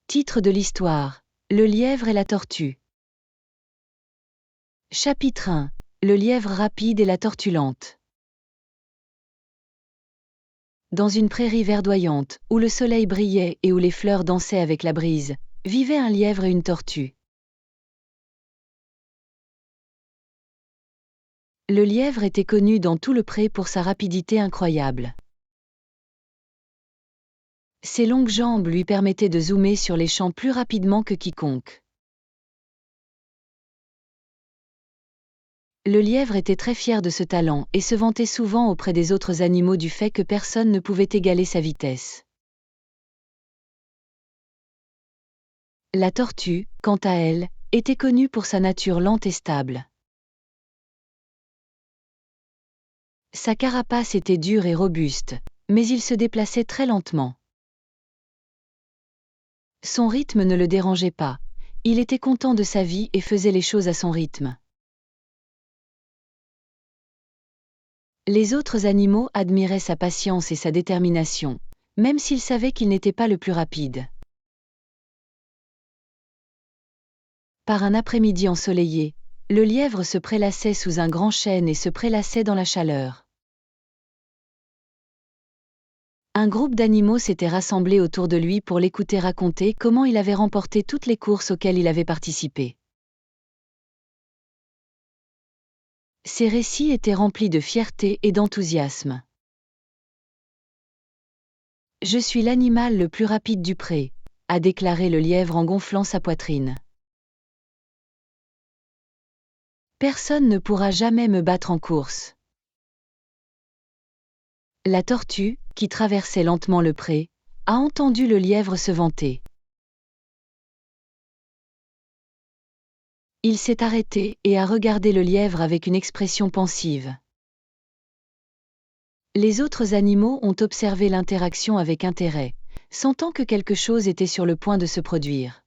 Titre de l'histoire: Le lièvre et la tortue. Chapitre 1: Le lièvre rapide et la tortue lente. Dans une prairie verdoyante, où le soleil brillait et où les fleurs dansaient avec la brise, vivaient un lièvre et une tortue. Le lièvre était connu dans tout le pré pour sa rapidité incroyable. Ses longues jambes lui permettaient de zoomer sur les champs plus rapidement que quiconque. Le lièvre était très fier de ce talent et se vantait souvent auprès des autres animaux du fait que personne ne pouvait égaler sa vitesse. La tortue, quant à elle, était connue pour sa nature lente et stable. Sa carapace était dure et robuste, mais il se déplaçait très lentement. Son rythme ne le dérangeait pas, il était content de sa vie et faisait les choses à son rythme. Les autres animaux admiraient sa patience et sa détermination, même s'ils savaient qu'il n'était pas le plus rapide. Par un après-midi ensoleillé, le lièvre se prélassait sous un grand chêne et se prélassait dans la chaleur. Un groupe d'animaux s'était rassemblé autour de lui pour l'écouter raconter comment il avait remporté toutes les courses auxquelles il avait participé. Ces récits étaient remplis de fierté et d'enthousiasme. « Je suis l'animal le plus rapide du pré », a déclaré le lièvre en gonflant sa poitrine. « Personne ne pourra jamais me battre en course. » La tortue, qui traversait lentement le pré, a entendu le lièvre se vanter. Il s'est arrêté et a regardé le lièvre avec une expression pensive. Les autres animaux ont observé l'interaction avec intérêt, sentant que quelque chose était sur le point de se produire.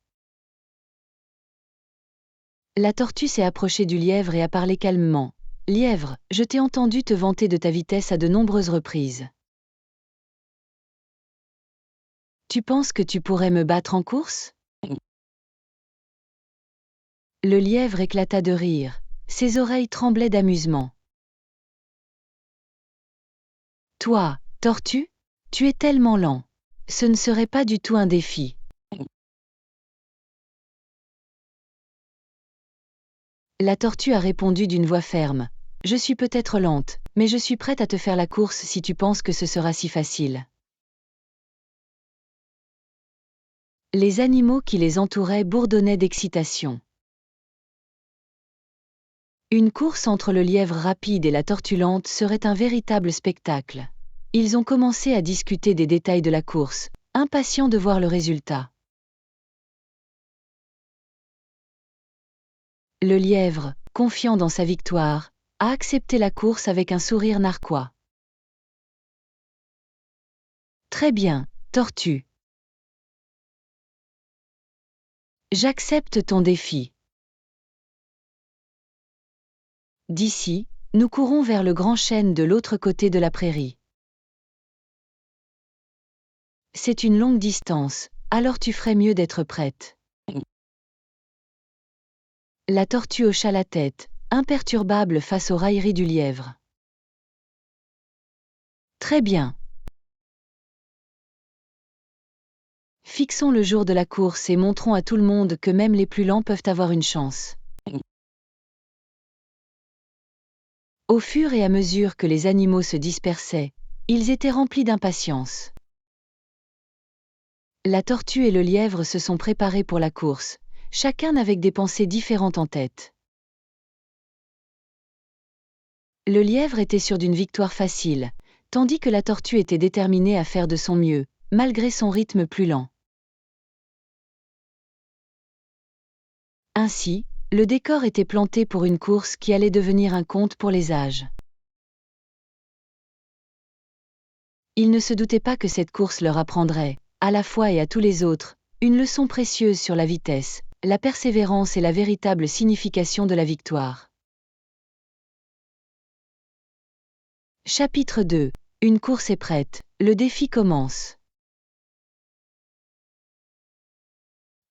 La tortue s'est approchée du lièvre et a parlé calmement. « Lièvre, je t'ai entendu te vanter de ta vitesse à de nombreuses reprises. Tu penses que tu pourrais me battre en course ?» Le lièvre éclata de rire, ses oreilles tremblaient d'amusement. « Toi, tortue, tu es tellement lent. Ce ne serait pas du tout un défi. » La tortue a répondu d'une voix ferme. « Je suis peut-être lente, mais je suis prête à te faire la course si tu penses que ce sera si facile. » Les animaux qui les entouraient bourdonnaient d'excitation. Une course entre le lièvre rapide et la tortue lente serait un véritable spectacle. Ils ont commencé à discuter des détails de la course, impatients de voir le résultat. Le lièvre, confiant dans sa victoire, a accepté la course avec un sourire narquois. « Très bien, tortue. J'accepte ton défi. D'ici, nous courons vers le grand chêne de l'autre côté de la prairie. C'est une longue distance, alors tu ferais mieux d'être prête. » La tortue hocha la tête, imperturbable face aux railleries du lièvre. « Très bien. Fixons le jour de la course et montrons à tout le monde que même les plus lents peuvent avoir une chance. » Au fur et à mesure que les animaux se dispersaient, ils étaient remplis d'impatience. La tortue et le lièvre se sont préparés pour la course, chacun avec des pensées différentes en tête. Le lièvre était sûr d'une victoire facile, tandis que la tortue était déterminée à faire de son mieux, malgré son rythme plus lent. Ainsi, le décor était planté pour une course qui allait devenir un conte pour les âges. Ils ne se doutaient pas que cette course leur apprendrait, à la fois et à tous les autres, une leçon précieuse sur la vitesse, la persévérance et la véritable signification de la victoire. Chapitre 2: Une course est prête, le défi commence.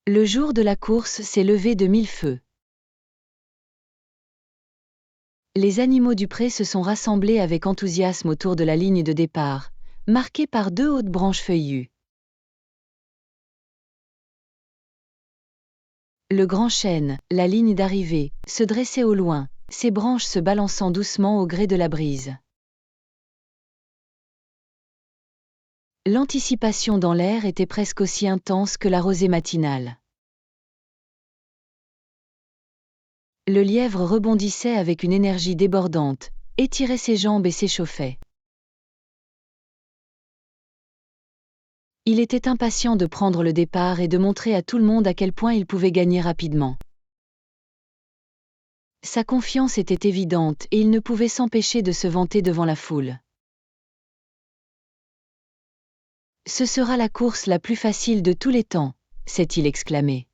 Le jour de la course s'est levé de mille feux. Les animaux du pré se sont rassemblés avec enthousiasme autour de la ligne de départ, marquée par 2 hautes branches feuillues. Le grand chêne, la ligne d'arrivée, se dressait au loin, ses branches se balançant doucement au gré de la brise. L'anticipation dans l'air était presque aussi intense que la rosée matinale. Le lièvre rebondissait avec une énergie débordante, étirait ses jambes et s'échauffait. Il était impatient de prendre le départ et de montrer à tout le monde à quel point il pouvait gagner rapidement. Sa confiance était évidente et il ne pouvait s'empêcher de se vanter devant la foule. Ce sera la course la plus facile de tous les temps, s'est-il exclamé.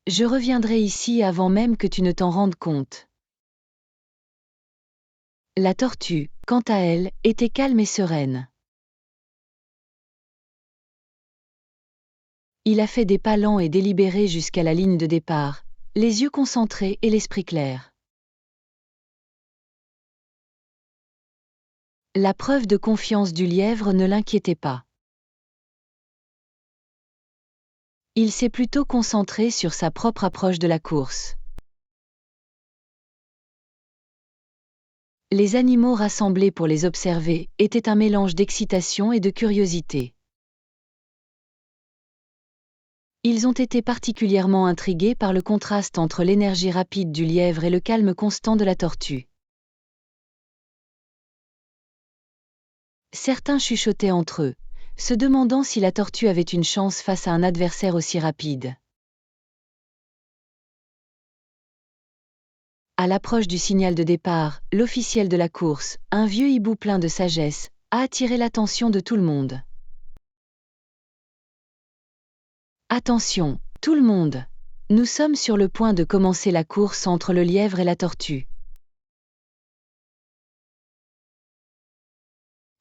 Je reviendrai ici avant même que tu ne t'en rendes compte. La tortue, quant à elle, était calme et sereine. Il a fait des pas lents et délibérés jusqu'à la ligne de départ, les yeux concentrés et l'esprit clair. La preuve de confiance du lièvre ne l'inquiétait pas. Il s'est plutôt concentré sur sa propre approche de la course. Les animaux rassemblés pour les observer étaient un mélange d'excitation et de curiosité. Ils ont été particulièrement intrigués par le contraste entre l'énergie rapide du lièvre et le calme constant de la tortue. Certains chuchotaient entre eux, se demandant si la tortue avait une chance face à un adversaire aussi rapide. À l'approche du signal de départ, l'officiel de la course, un vieux hibou plein de sagesse, a attiré l'attention de tout le monde. Attention, tout le monde! Nous sommes sur le point de commencer la course entre le lièvre et la tortue.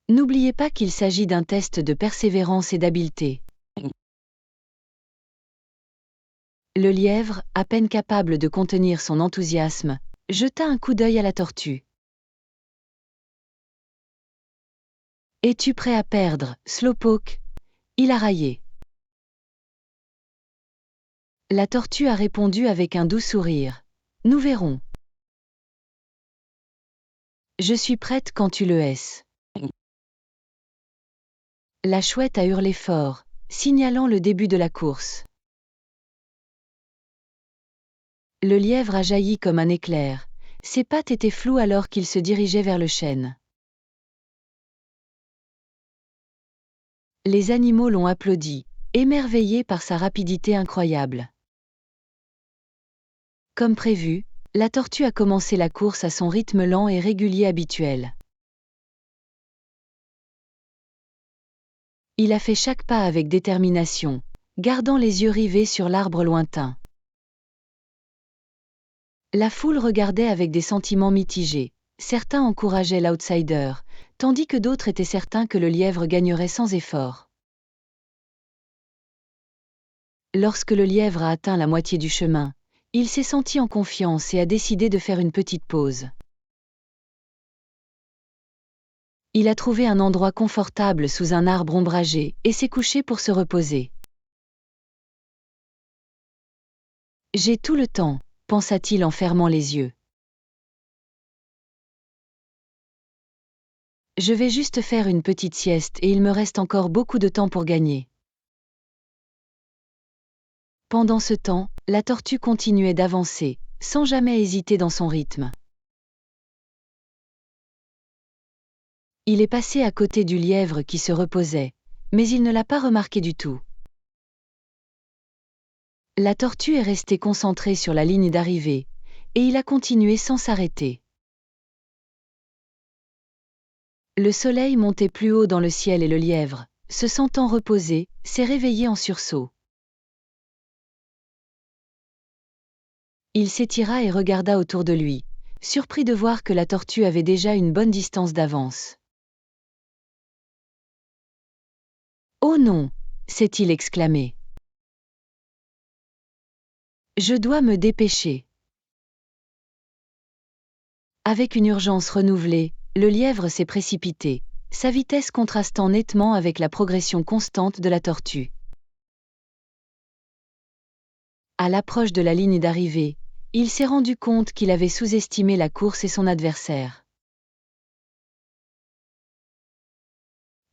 N'oubliez pas qu'il s'agit d'un test de persévérance et d'habileté. Le lièvre, à peine capable de contenir son enthousiasme, jeta un coup d'œil à la tortue. Es-tu prêt à perdre, Slowpoke? Il a raillé. La tortue a répondu avec un doux sourire. Nous verrons. Je suis prête quand tu le es. La chouette a hurlé fort, signalant le début de la course. Le lièvre a jailli comme un éclair, ses pattes étaient floues alors qu'il se dirigeait vers le chêne. Les animaux l'ont applaudi, émerveillés par sa rapidité incroyable. Comme prévu, la tortue a commencé la course à son rythme lent et régulier habituel. Il a fait chaque pas avec détermination, gardant les yeux rivés sur l'arbre lointain. La foule regardait avec des sentiments mitigés. Certains encourageaient l'outsider, tandis que d'autres étaient certains que le lièvre gagnerait sans effort. Lorsque le lièvre a atteint la moitié du chemin, il s'est senti en confiance et a décidé de faire une petite pause. Il a trouvé un endroit confortable sous un arbre ombragé et s'est couché pour se reposer. J'ai tout le temps, pensa-t-il en fermant les yeux. Je vais juste faire une petite sieste et il me reste encore beaucoup de temps pour gagner. Pendant ce temps, la tortue continuait d'avancer, sans jamais hésiter dans son rythme. Il est passé à côté du lièvre qui se reposait, mais il ne l'a pas remarqué du tout. La tortue est restée concentrée sur la ligne d'arrivée, et il a continué sans s'arrêter. Le soleil montait plus haut dans le ciel et le lièvre, se sentant reposé, s'est réveillé en sursaut. Il s'étira et regarda autour de lui, surpris de voir que la tortue avait déjà une bonne distance d'avance. Oh non, s'est-il exclamé. Je dois me dépêcher. Avec une urgence renouvelée, le lièvre s'est précipité, sa vitesse contrastant nettement avec la progression constante de la tortue. À l'approche de la ligne d'arrivée, il s'est rendu compte qu'il avait sous-estimé la course et son adversaire.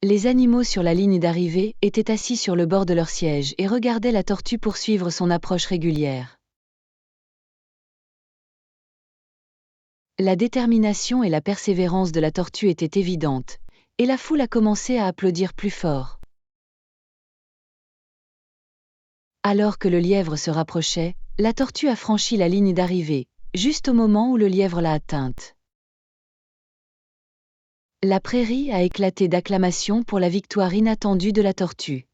Les animaux sur la ligne d'arrivée étaient assis sur le bord de leur siège et regardaient la tortue poursuivre son approche régulière. La détermination et la persévérance de la tortue étaient évidentes, et la foule a commencé à applaudir plus fort. Alors que le lièvre se rapprochait, la tortue a franchi la ligne d'arrivée, juste au moment où le lièvre l'a atteinte. La prairie a éclaté d'acclamations pour la victoire inattendue de la tortue.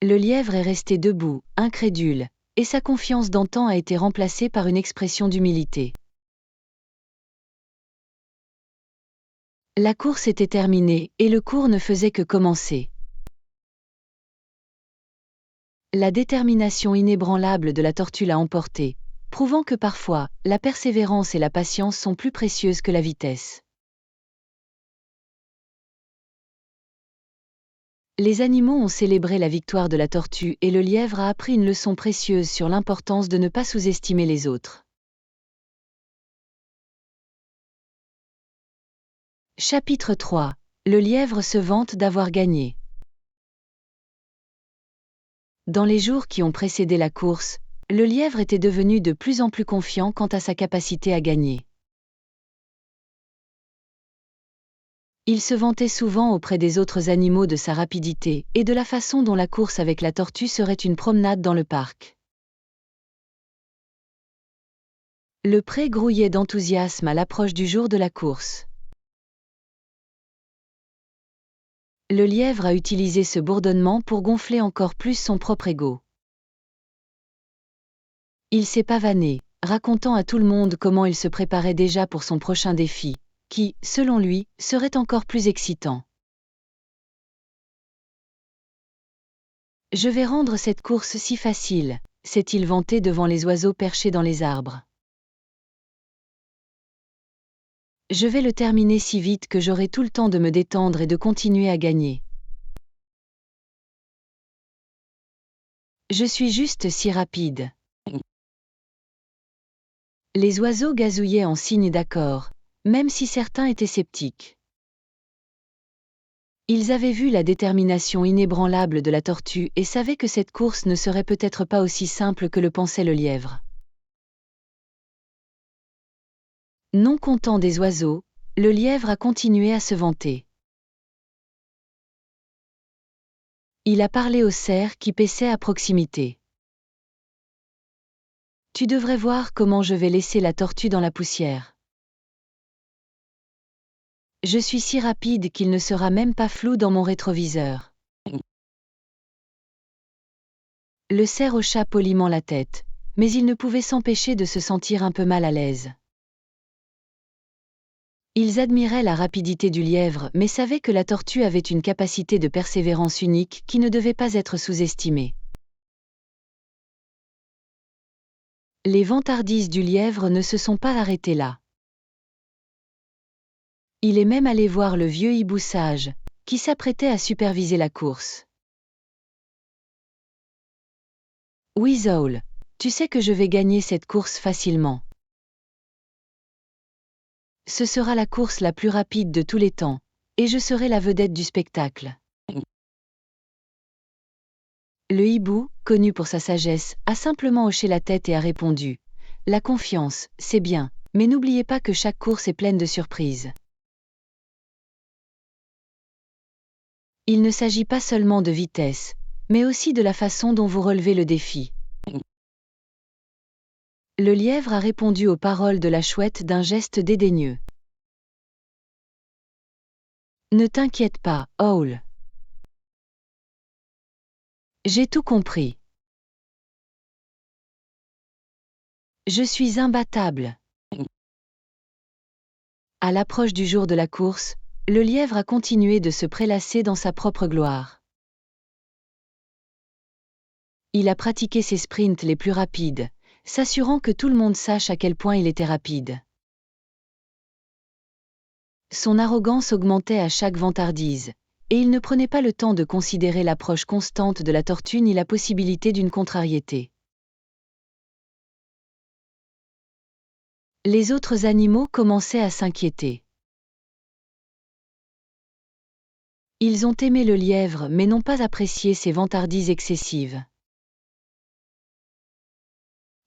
Le lièvre est resté debout, incrédule, et sa confiance d'antan a été remplacée par une expression d'humilité. La course était terminée et le cours ne faisait que commencer. La détermination inébranlable de la tortue l'a emporté, prouvant que parfois, la persévérance et la patience sont plus précieuses que la vitesse. Les animaux ont célébré la victoire de la tortue et le lièvre a appris une leçon précieuse sur l'importance de ne pas sous-estimer les autres. Chapitre 3. Le lièvre se vante d'avoir gagné. Dans les jours qui ont précédé la course, le lièvre était devenu de plus en plus confiant quant à sa capacité à gagner. Il se vantait souvent auprès des autres animaux de sa rapidité et de la façon dont la course avec la tortue serait une promenade dans le parc. Le pré grouillait d'enthousiasme à l'approche du jour de la course. Le lièvre a utilisé ce bourdonnement pour gonfler encore plus son propre ego. Il s'est pavané, racontant à tout le monde comment il se préparait déjà pour son prochain défi, qui, selon lui, serait encore plus excitant. Je vais rendre cette course si facile, s'est-il vanté devant les oiseaux perchés dans les arbres. Je vais le terminer si vite que j'aurai tout le temps de me détendre et de continuer à gagner. Je suis juste si rapide. Les oiseaux gazouillaient en signe d'accord, même si certains étaient sceptiques. Ils avaient vu la détermination inébranlable de la tortue et savaient que cette course ne serait peut-être pas aussi simple que le pensait le lièvre. Non content des oiseaux, le lièvre a continué à se vanter. Il a parlé au cerf qui paissait à proximité. Tu devrais voir comment je vais laisser la tortue dans la poussière. Je suis si rapide qu'il ne sera même pas flou dans mon rétroviseur. Le cerf hocha poliment la tête, mais il ne pouvait s'empêcher de se sentir un peu mal à l'aise. Ils admiraient la rapidité du lièvre mais savaient que la tortue avait une capacité de persévérance unique qui ne devait pas être sous-estimée. Les vantardises du lièvre ne se sont pas arrêtées là. Il est même allé voir le vieux hibou sage, qui s'apprêtait à superviser la course. Oui Zowl, tu sais que je vais gagner cette course facilement. Ce sera la course la plus rapide de tous les temps, et je serai la vedette du spectacle. Le hibou, connu pour sa sagesse, a simplement hoché la tête et a répondu : La confiance, c'est bien, mais n'oubliez pas que chaque course est pleine de surprises. Il ne s'agit pas seulement de vitesse, mais aussi de la façon dont vous relevez le défi. Le lièvre a répondu aux paroles de la chouette d'un geste dédaigneux. Ne t'inquiète pas, Owl. J'ai tout compris. Je suis imbattable. À l'approche du jour de la course, le lièvre a continué de se prélasser dans sa propre gloire. Il a pratiqué ses sprints les plus rapides, s'assurant que tout le monde sache à quel point il était rapide. Son arrogance augmentait à chaque vantardise, et il ne prenait pas le temps de considérer l'approche constante de la tortue ni la possibilité d'une contrariété. Les autres animaux commençaient à s'inquiéter. Ils ont aimé le lièvre mais n'ont pas apprécié ses vantardises excessives.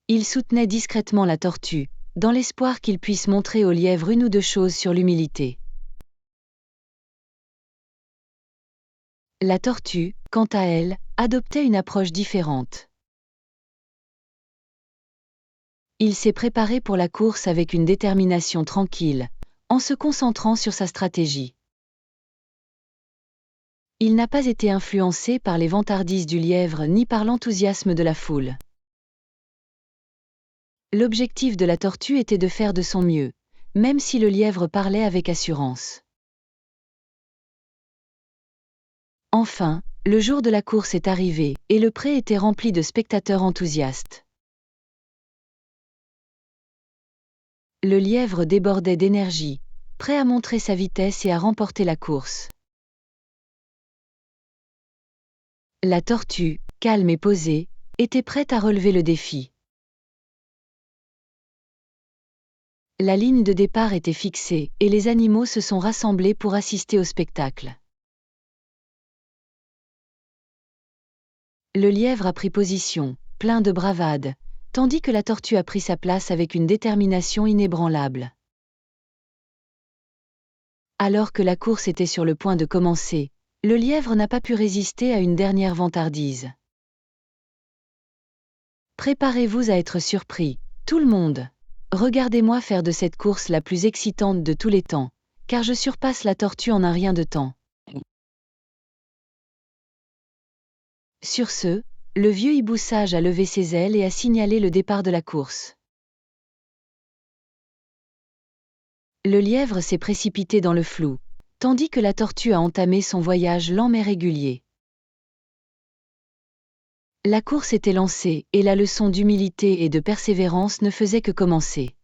Ils soutenaient discrètement la tortue, dans l'espoir qu'il puisse montrer au lièvre une ou deux choses sur l'humilité. La tortue, quant à elle, adoptait une approche différente. Il s'est préparé pour la course avec une détermination tranquille, en se concentrant sur sa stratégie. Il n'a pas été influencé par les vantardises du lièvre ni par l'enthousiasme de la foule. L'objectif de la tortue était de faire de son mieux, même si le lièvre parlait avec assurance. Enfin, le jour de la course est arrivé, et le pré était rempli de spectateurs enthousiastes. Le lièvre débordait d'énergie, prêt à montrer sa vitesse et à remporter la course. La tortue, calme et posée, était prête à relever le défi. La ligne de départ était fixée, et les animaux se sont rassemblés pour assister au spectacle. Le lièvre a pris position, plein de bravade, tandis que la tortue a pris sa place avec une détermination inébranlable. Alors que la course était sur le point de commencer, le lièvre n'a pas pu résister à une dernière vantardise. Préparez-vous à être surpris, tout le monde. Regardez-moi faire de cette course la plus excitante de tous les temps, car je surpasse la tortue en un rien de temps. Sur ce, le vieux hibou sage a levé ses ailes et a signalé le départ de la course. Le lièvre s'est précipité dans le flou, tandis que la tortue a entamé son voyage lent mais régulier. La course était lancée, et la leçon d'humilité et de persévérance ne faisait que commencer.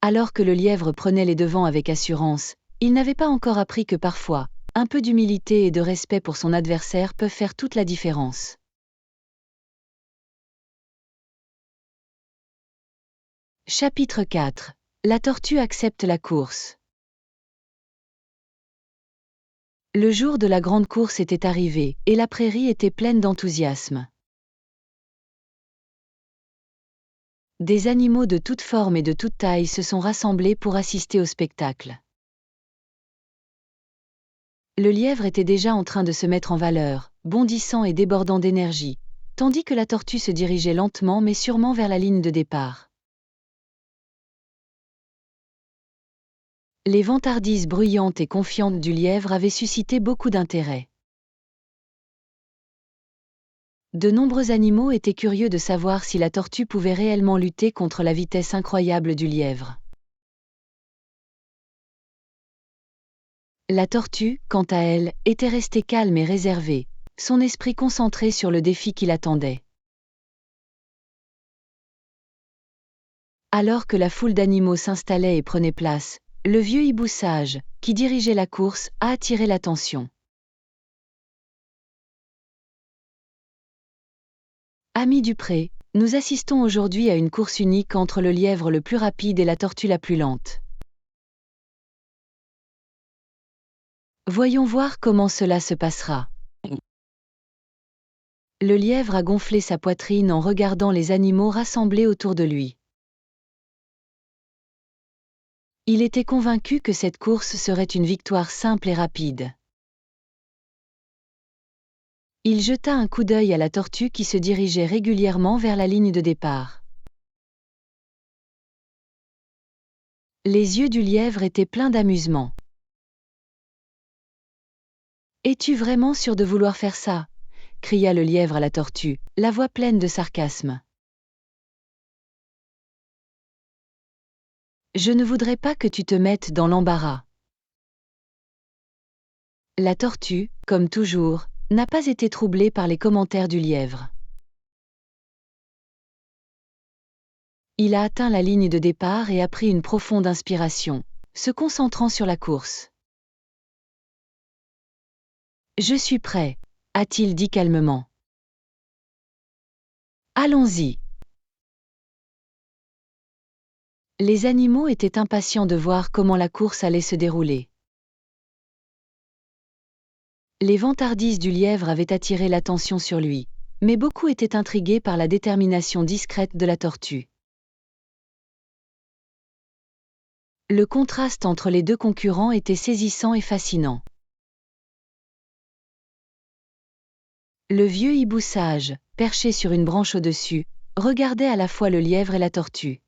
Alors que le lièvre prenait les devants avec assurance, il n'avait pas encore appris que parfois, un peu d'humilité et de respect pour son adversaire peuvent faire toute la différence. Chapitre 4. La tortue accepte la course. Le jour de la grande course était arrivé, et la prairie était pleine d'enthousiasme. Des animaux de toutes formes et de toutes tailles se sont rassemblés pour assister au spectacle. Le lièvre était déjà en train de se mettre en valeur, bondissant et débordant d'énergie, tandis que la tortue se dirigeait lentement mais sûrement vers la ligne de départ. Les vantardises bruyantes et confiantes du lièvre avaient suscité beaucoup d'intérêt. De nombreux animaux étaient curieux de savoir si la tortue pouvait réellement lutter contre la vitesse incroyable du lièvre. La tortue, quant à elle, était restée calme et réservée, son esprit concentré sur le défi qui l'attendait. Alors que la foule d'animaux s'installait et prenait place, le vieux hibou sage, qui dirigeait la course, a attiré l'attention. Amis du pré, nous assistons aujourd'hui à une course unique entre le lièvre le plus rapide et la tortue la plus lente. Voyons voir comment cela se passera. Le lièvre a gonflé sa poitrine en regardant les animaux rassemblés autour de lui. Il était convaincu que cette course serait une victoire simple et rapide. Il jeta un coup d'œil à la tortue qui se dirigeait régulièrement vers la ligne de départ. Les yeux du lièvre étaient pleins d'amusement. « Es-tu vraiment sûr de vouloir faire ça ?» cria le lièvre à la tortue, la voix pleine de sarcasme. Je ne voudrais pas que tu te mettes dans l'embarras. La tortue, comme toujours, n'a pas été troublée par les commentaires du lièvre. Il a atteint la ligne de départ et a pris une profonde inspiration, se concentrant sur la course. Je suis prêt, a-t-il dit calmement. Allons-y. Les animaux étaient impatients de voir comment la course allait se dérouler. Les vantardises du lièvre avaient attiré l'attention sur lui, mais beaucoup étaient intrigués par la détermination discrète de la tortue. Le contraste entre les deux concurrents était saisissant et fascinant. Le vieux hibou sage, perché sur une branche au-dessus, regardait à la fois le lièvre et la tortue.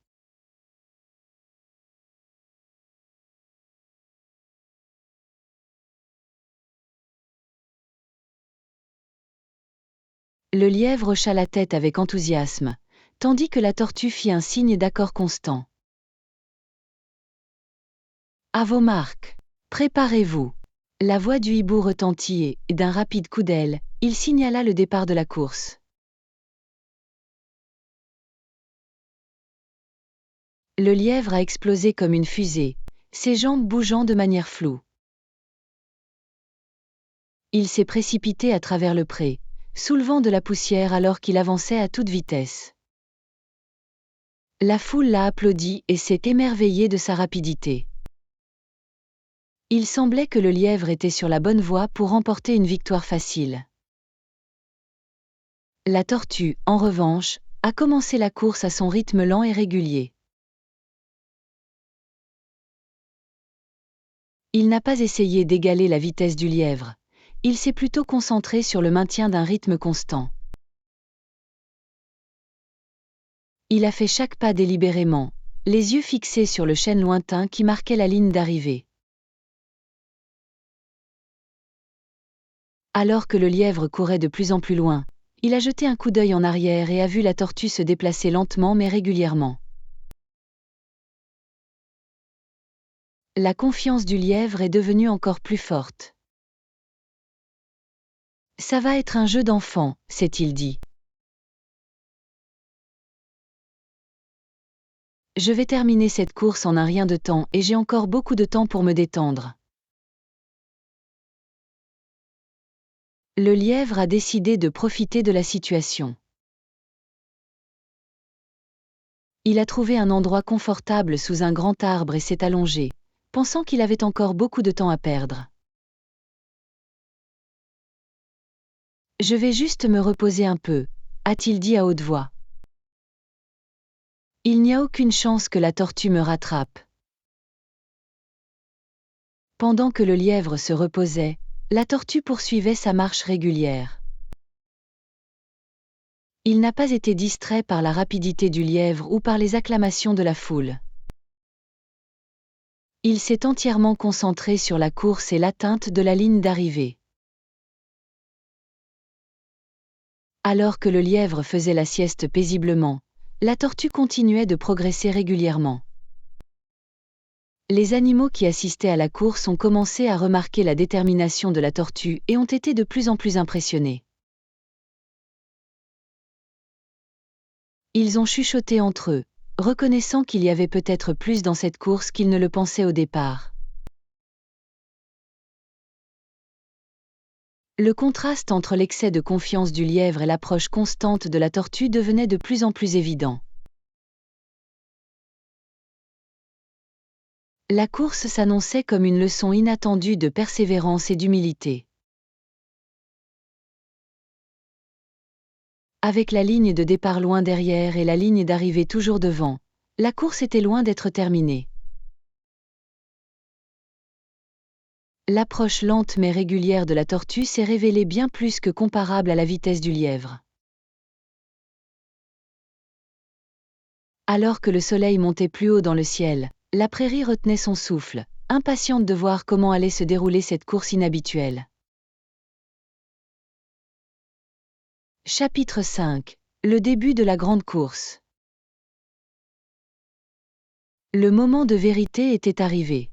Le lièvre hocha la tête avec enthousiasme, tandis que la tortue fit un signe d'accord constant. À vos marques. Préparez-vous. La voix du hibou retentit et, d'un rapide coup d'aile, il signala le départ de la course. Le lièvre a explosé comme une fusée, ses jambes bougeant de manière floue. Il s'est précipité à travers le pré, soulevant de la poussière alors qu'il avançait à toute vitesse. La foule l'a applaudi et s'est émerveillée de sa rapidité. Il semblait que le lièvre était sur la bonne voie pour remporter une victoire facile. La tortue, en revanche, a commencé la course à son rythme lent et régulier. Il n'a pas essayé d'égaler la vitesse du lièvre, il s'est plutôt concentré sur le maintien d'un rythme constant. Il a fait chaque pas délibérément, les yeux fixés sur le chêne lointain qui marquait la ligne d'arrivée. Alors que le lièvre courait de plus en plus loin, il a jeté un coup d'œil en arrière et a vu la tortue se déplacer lentement mais régulièrement. La confiance du lièvre est devenue encore plus forte. Ça va être un jeu d'enfant, s'est-il dit. Je vais terminer cette course en un rien de temps et j'ai encore beaucoup de temps pour me détendre. Le lièvre a décidé de profiter de la situation. Il a trouvé un endroit confortable sous un grand arbre et s'est allongé, pensant qu'il avait encore beaucoup de temps à perdre. Je vais juste me reposer un peu, a-t-il dit à haute voix. Il n'y a aucune chance que la tortue me rattrape. Pendant que le lièvre se reposait, la tortue poursuivait sa marche régulière. Il n'a pas été distrait par la rapidité du lièvre ou par les acclamations de la foule. Il s'est entièrement concentré sur la course et l'atteinte de la ligne d'arrivée. Alors que le lièvre faisait la sieste paisiblement, la tortue continuait de progresser régulièrement. Les animaux qui assistaient à la course ont commencé à remarquer la détermination de la tortue et ont été de plus en plus impressionnés. Ils ont chuchoté entre eux, reconnaissant qu'il y avait peut-être plus dans cette course qu'ils ne le pensaient au départ. Le contraste entre l'excès de confiance du lièvre et l'approche constante de la tortue devenait de plus en plus évident. La course s'annonçait comme une leçon inattendue de persévérance et d'humilité. Avec la ligne de départ loin derrière et la ligne d'arrivée toujours devant, la course était loin d'être terminée. L'approche lente mais régulière de la tortue s'est révélée bien plus que comparable à la vitesse du lièvre. Alors que le soleil montait plus haut dans le ciel, la prairie retenait son souffle, impatiente de voir comment allait se dérouler cette course inhabituelle. Chapitre 5. Le début de la grande course. Le moment de vérité était arrivé.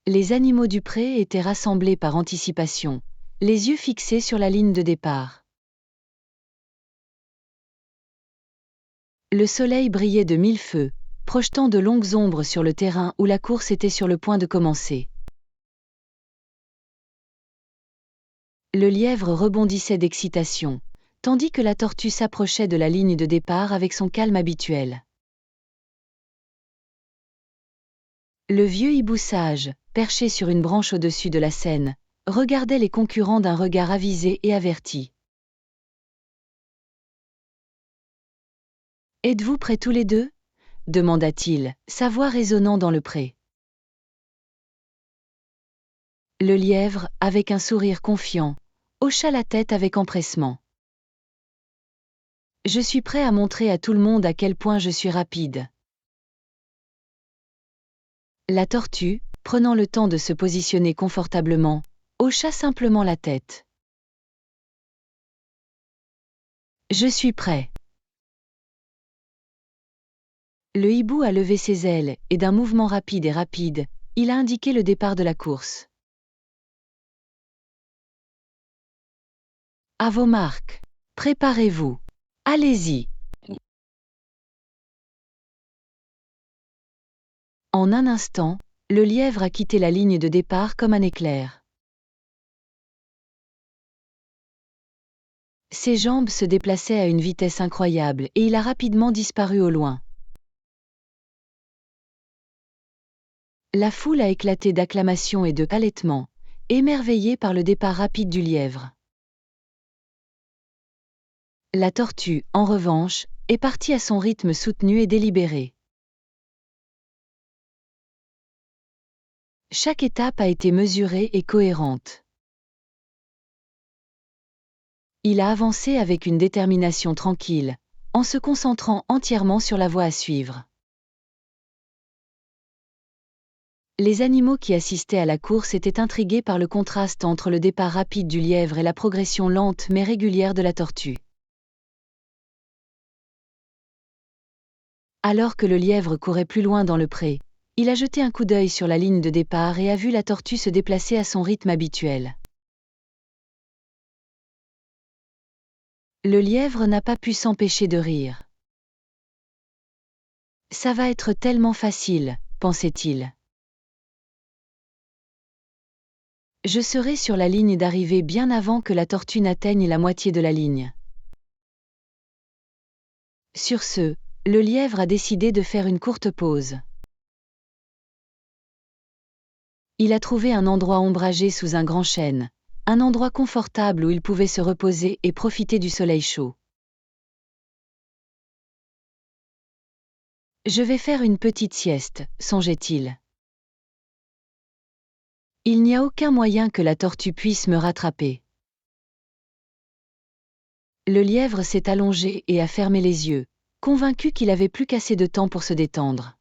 Les animaux du pré étaient rassemblés par anticipation, les yeux fixés sur la ligne de départ. Le soleil brillait de mille feux, projetant de longues ombres sur le terrain où la course était sur le point de commencer. Le lièvre rebondissait d'excitation, tandis que la tortue s'approchait de la ligne de départ avec son calme habituel. Le vieux hibou sage, perché sur une branche au-dessus de la scène, regardait les concurrents d'un regard avisé et averti. « Êtes-vous prêts tous les deux » demanda-t-il, sa voix résonnant dans le pré. Le lièvre, avec un sourire confiant, hocha la tête avec empressement. « Je suis prêt à montrer à tout le monde à quel point je suis rapide. » La tortue, prenant le temps de se positionner confortablement, hocha simplement la tête. « Je suis prêt. » Le hibou a levé ses ailes, et d'un mouvement rapide, il a indiqué le départ de la course. À vos marques. Préparez-vous. Allez-y. En un instant, le lièvre a quitté la ligne de départ comme un éclair. Ses jambes se déplaçaient à une vitesse incroyable et il a rapidement disparu au loin. La foule a éclaté d'acclamations et de halètements, émerveillée par le départ rapide du lièvre. La tortue, en revanche, est partie à son rythme soutenu et délibéré. Chaque étape a été mesurée et cohérente. Il a avancé avec une détermination tranquille, en se concentrant entièrement sur la voie à suivre. Les animaux qui assistaient à la course étaient intrigués par le contraste entre le départ rapide du lièvre et la progression lente mais régulière de la tortue. Alors que le lièvre courait plus loin dans le pré, il a jeté un coup d'œil sur la ligne de départ et a vu la tortue se déplacer à son rythme habituel. Le lièvre n'a pas pu s'empêcher de rire. « Ça va être tellement facile, » pensait-il. « Je serai sur la ligne d'arrivée bien avant que la tortue n'atteigne la moitié de la ligne. » Sur ce, le lièvre a décidé de faire une courte pause. Il a trouvé un endroit ombragé sous un grand chêne, un endroit confortable où il pouvait se reposer et profiter du soleil chaud. « Je vais faire une petite sieste, songeait-il. Il n'y a aucun moyen que la tortue puisse me rattraper. » Le lièvre s'est allongé et a fermé les yeux, convaincu qu'il avait plus qu'assez de temps pour se détendre.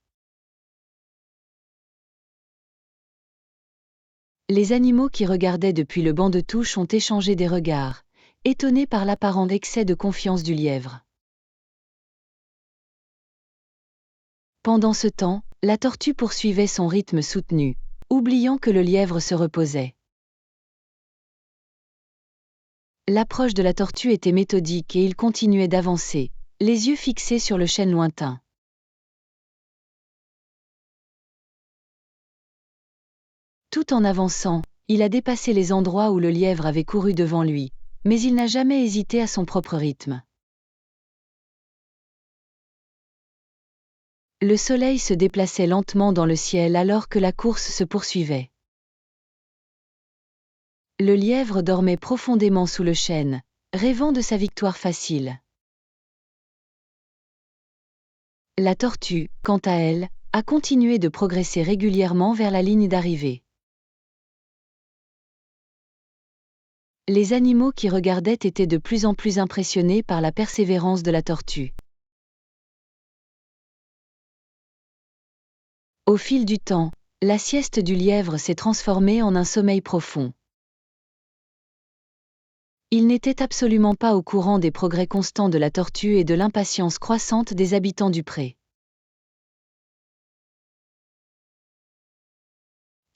Les animaux qui regardaient depuis le banc de touche ont échangé des regards, étonnés par l'apparent excès de confiance du lièvre. Pendant ce temps, la tortue poursuivait son rythme soutenu, oubliant que le lièvre se reposait. L'approche de la tortue était méthodique et il continuait d'avancer, les yeux fixés sur le chêne lointain. Tout en avançant, il a dépassé les endroits où le lièvre avait couru devant lui, mais il n'a jamais hésité à son propre rythme. Le soleil se déplaçait lentement dans le ciel alors que la course se poursuivait. Le lièvre dormait profondément sous le chêne, rêvant de sa victoire facile. La tortue, quant à elle, a continué de progresser régulièrement vers la ligne d'arrivée. Les animaux qui regardaient étaient de plus en plus impressionnés par la persévérance de la tortue. Au fil du temps, la sieste du lièvre s'est transformée en un sommeil profond. Il n'était absolument pas au courant des progrès constants de la tortue et de l'impatience croissante des habitants du pré.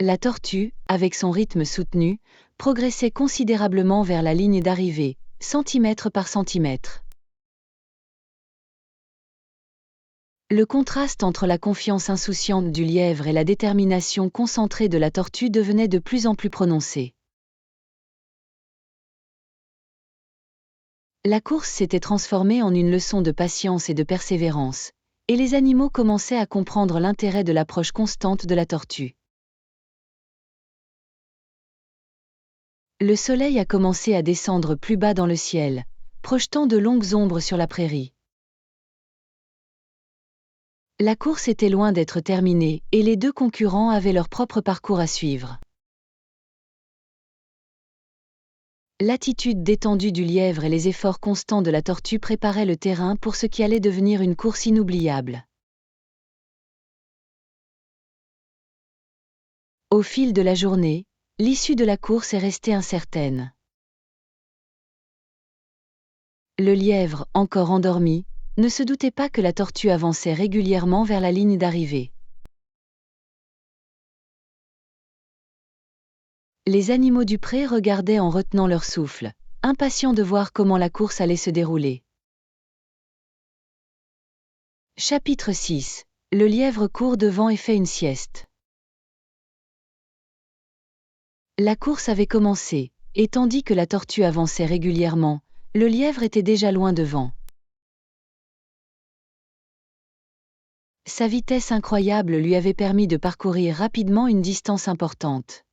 La tortue, avec son rythme soutenu, progressait considérablement vers la ligne d'arrivée, centimètre par centimètre. Le contraste entre la confiance insouciante du lièvre et la détermination concentrée de la tortue devenait de plus en plus prononcé. La course s'était transformée en une leçon de patience et de persévérance, et les animaux commençaient à comprendre l'intérêt de l'approche constante de la tortue. Le soleil a commencé à descendre plus bas dans le ciel, projetant de longues ombres sur la prairie. La course était loin d'être terminée, et les deux concurrents avaient leur propre parcours à suivre. L'attitude détendue du lièvre et les efforts constants de la tortue préparaient le terrain pour ce qui allait devenir une course inoubliable. Au fil de la journée, l'issue de la course est restée incertaine. Le lièvre, encore endormi, ne se doutait pas que la tortue avançait régulièrement vers la ligne d'arrivée. Les animaux du pré regardaient en retenant leur souffle, impatients de voir comment la course allait se dérouler. Chapitre 6. Le lièvre court devant et fait une sieste. La course avait commencé, et tandis que la tortue avançait régulièrement, le lièvre était déjà loin devant. Sa vitesse incroyable lui avait permis de parcourir rapidement une distance importante.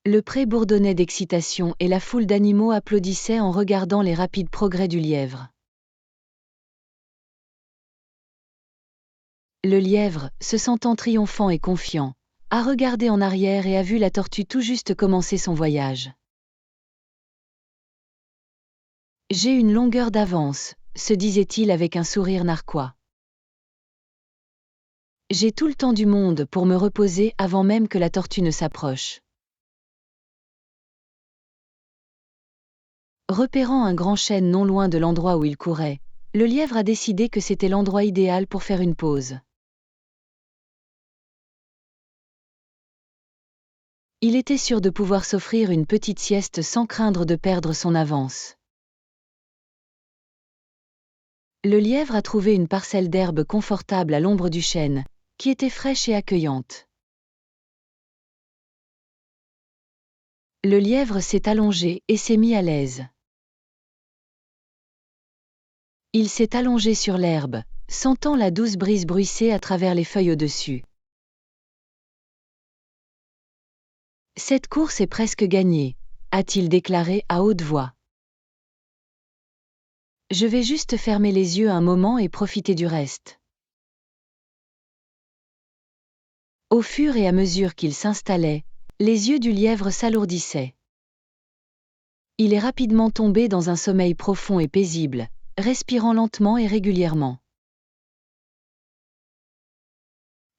Le pré bourdonnait d'excitation et la foule d'animaux applaudissait en regardant les rapides progrès du lièvre. Le lièvre, se sentant triomphant et confiant, a regardé en arrière et a vu la tortue tout juste commencer son voyage. « J'ai une longueur d'avance », se disait-il avec un sourire narquois. « J'ai tout le temps du monde pour me reposer avant même que la tortue ne s'approche. » Repérant un grand chêne non loin de l'endroit où il courait, le lièvre a décidé que c'était l'endroit idéal pour faire une pause. Il était sûr de pouvoir s'offrir une petite sieste sans craindre de perdre son avance. Le lièvre a trouvé une parcelle d'herbe confortable à l'ombre du chêne, qui était fraîche et accueillante. Le lièvre s'est allongé et s'est mis à l'aise. Il s'est allongé sur l'herbe, sentant la douce brise bruisser à travers les feuilles au-dessus. « Cette course est presque gagnée », a-t-il déclaré à haute voix. « Je vais juste fermer les yeux un moment et profiter du reste. » Au fur et à mesure qu'il s'installait, les yeux du lièvre s'alourdissaient. Il est rapidement tombé dans un sommeil profond et paisible, respirant lentement et régulièrement.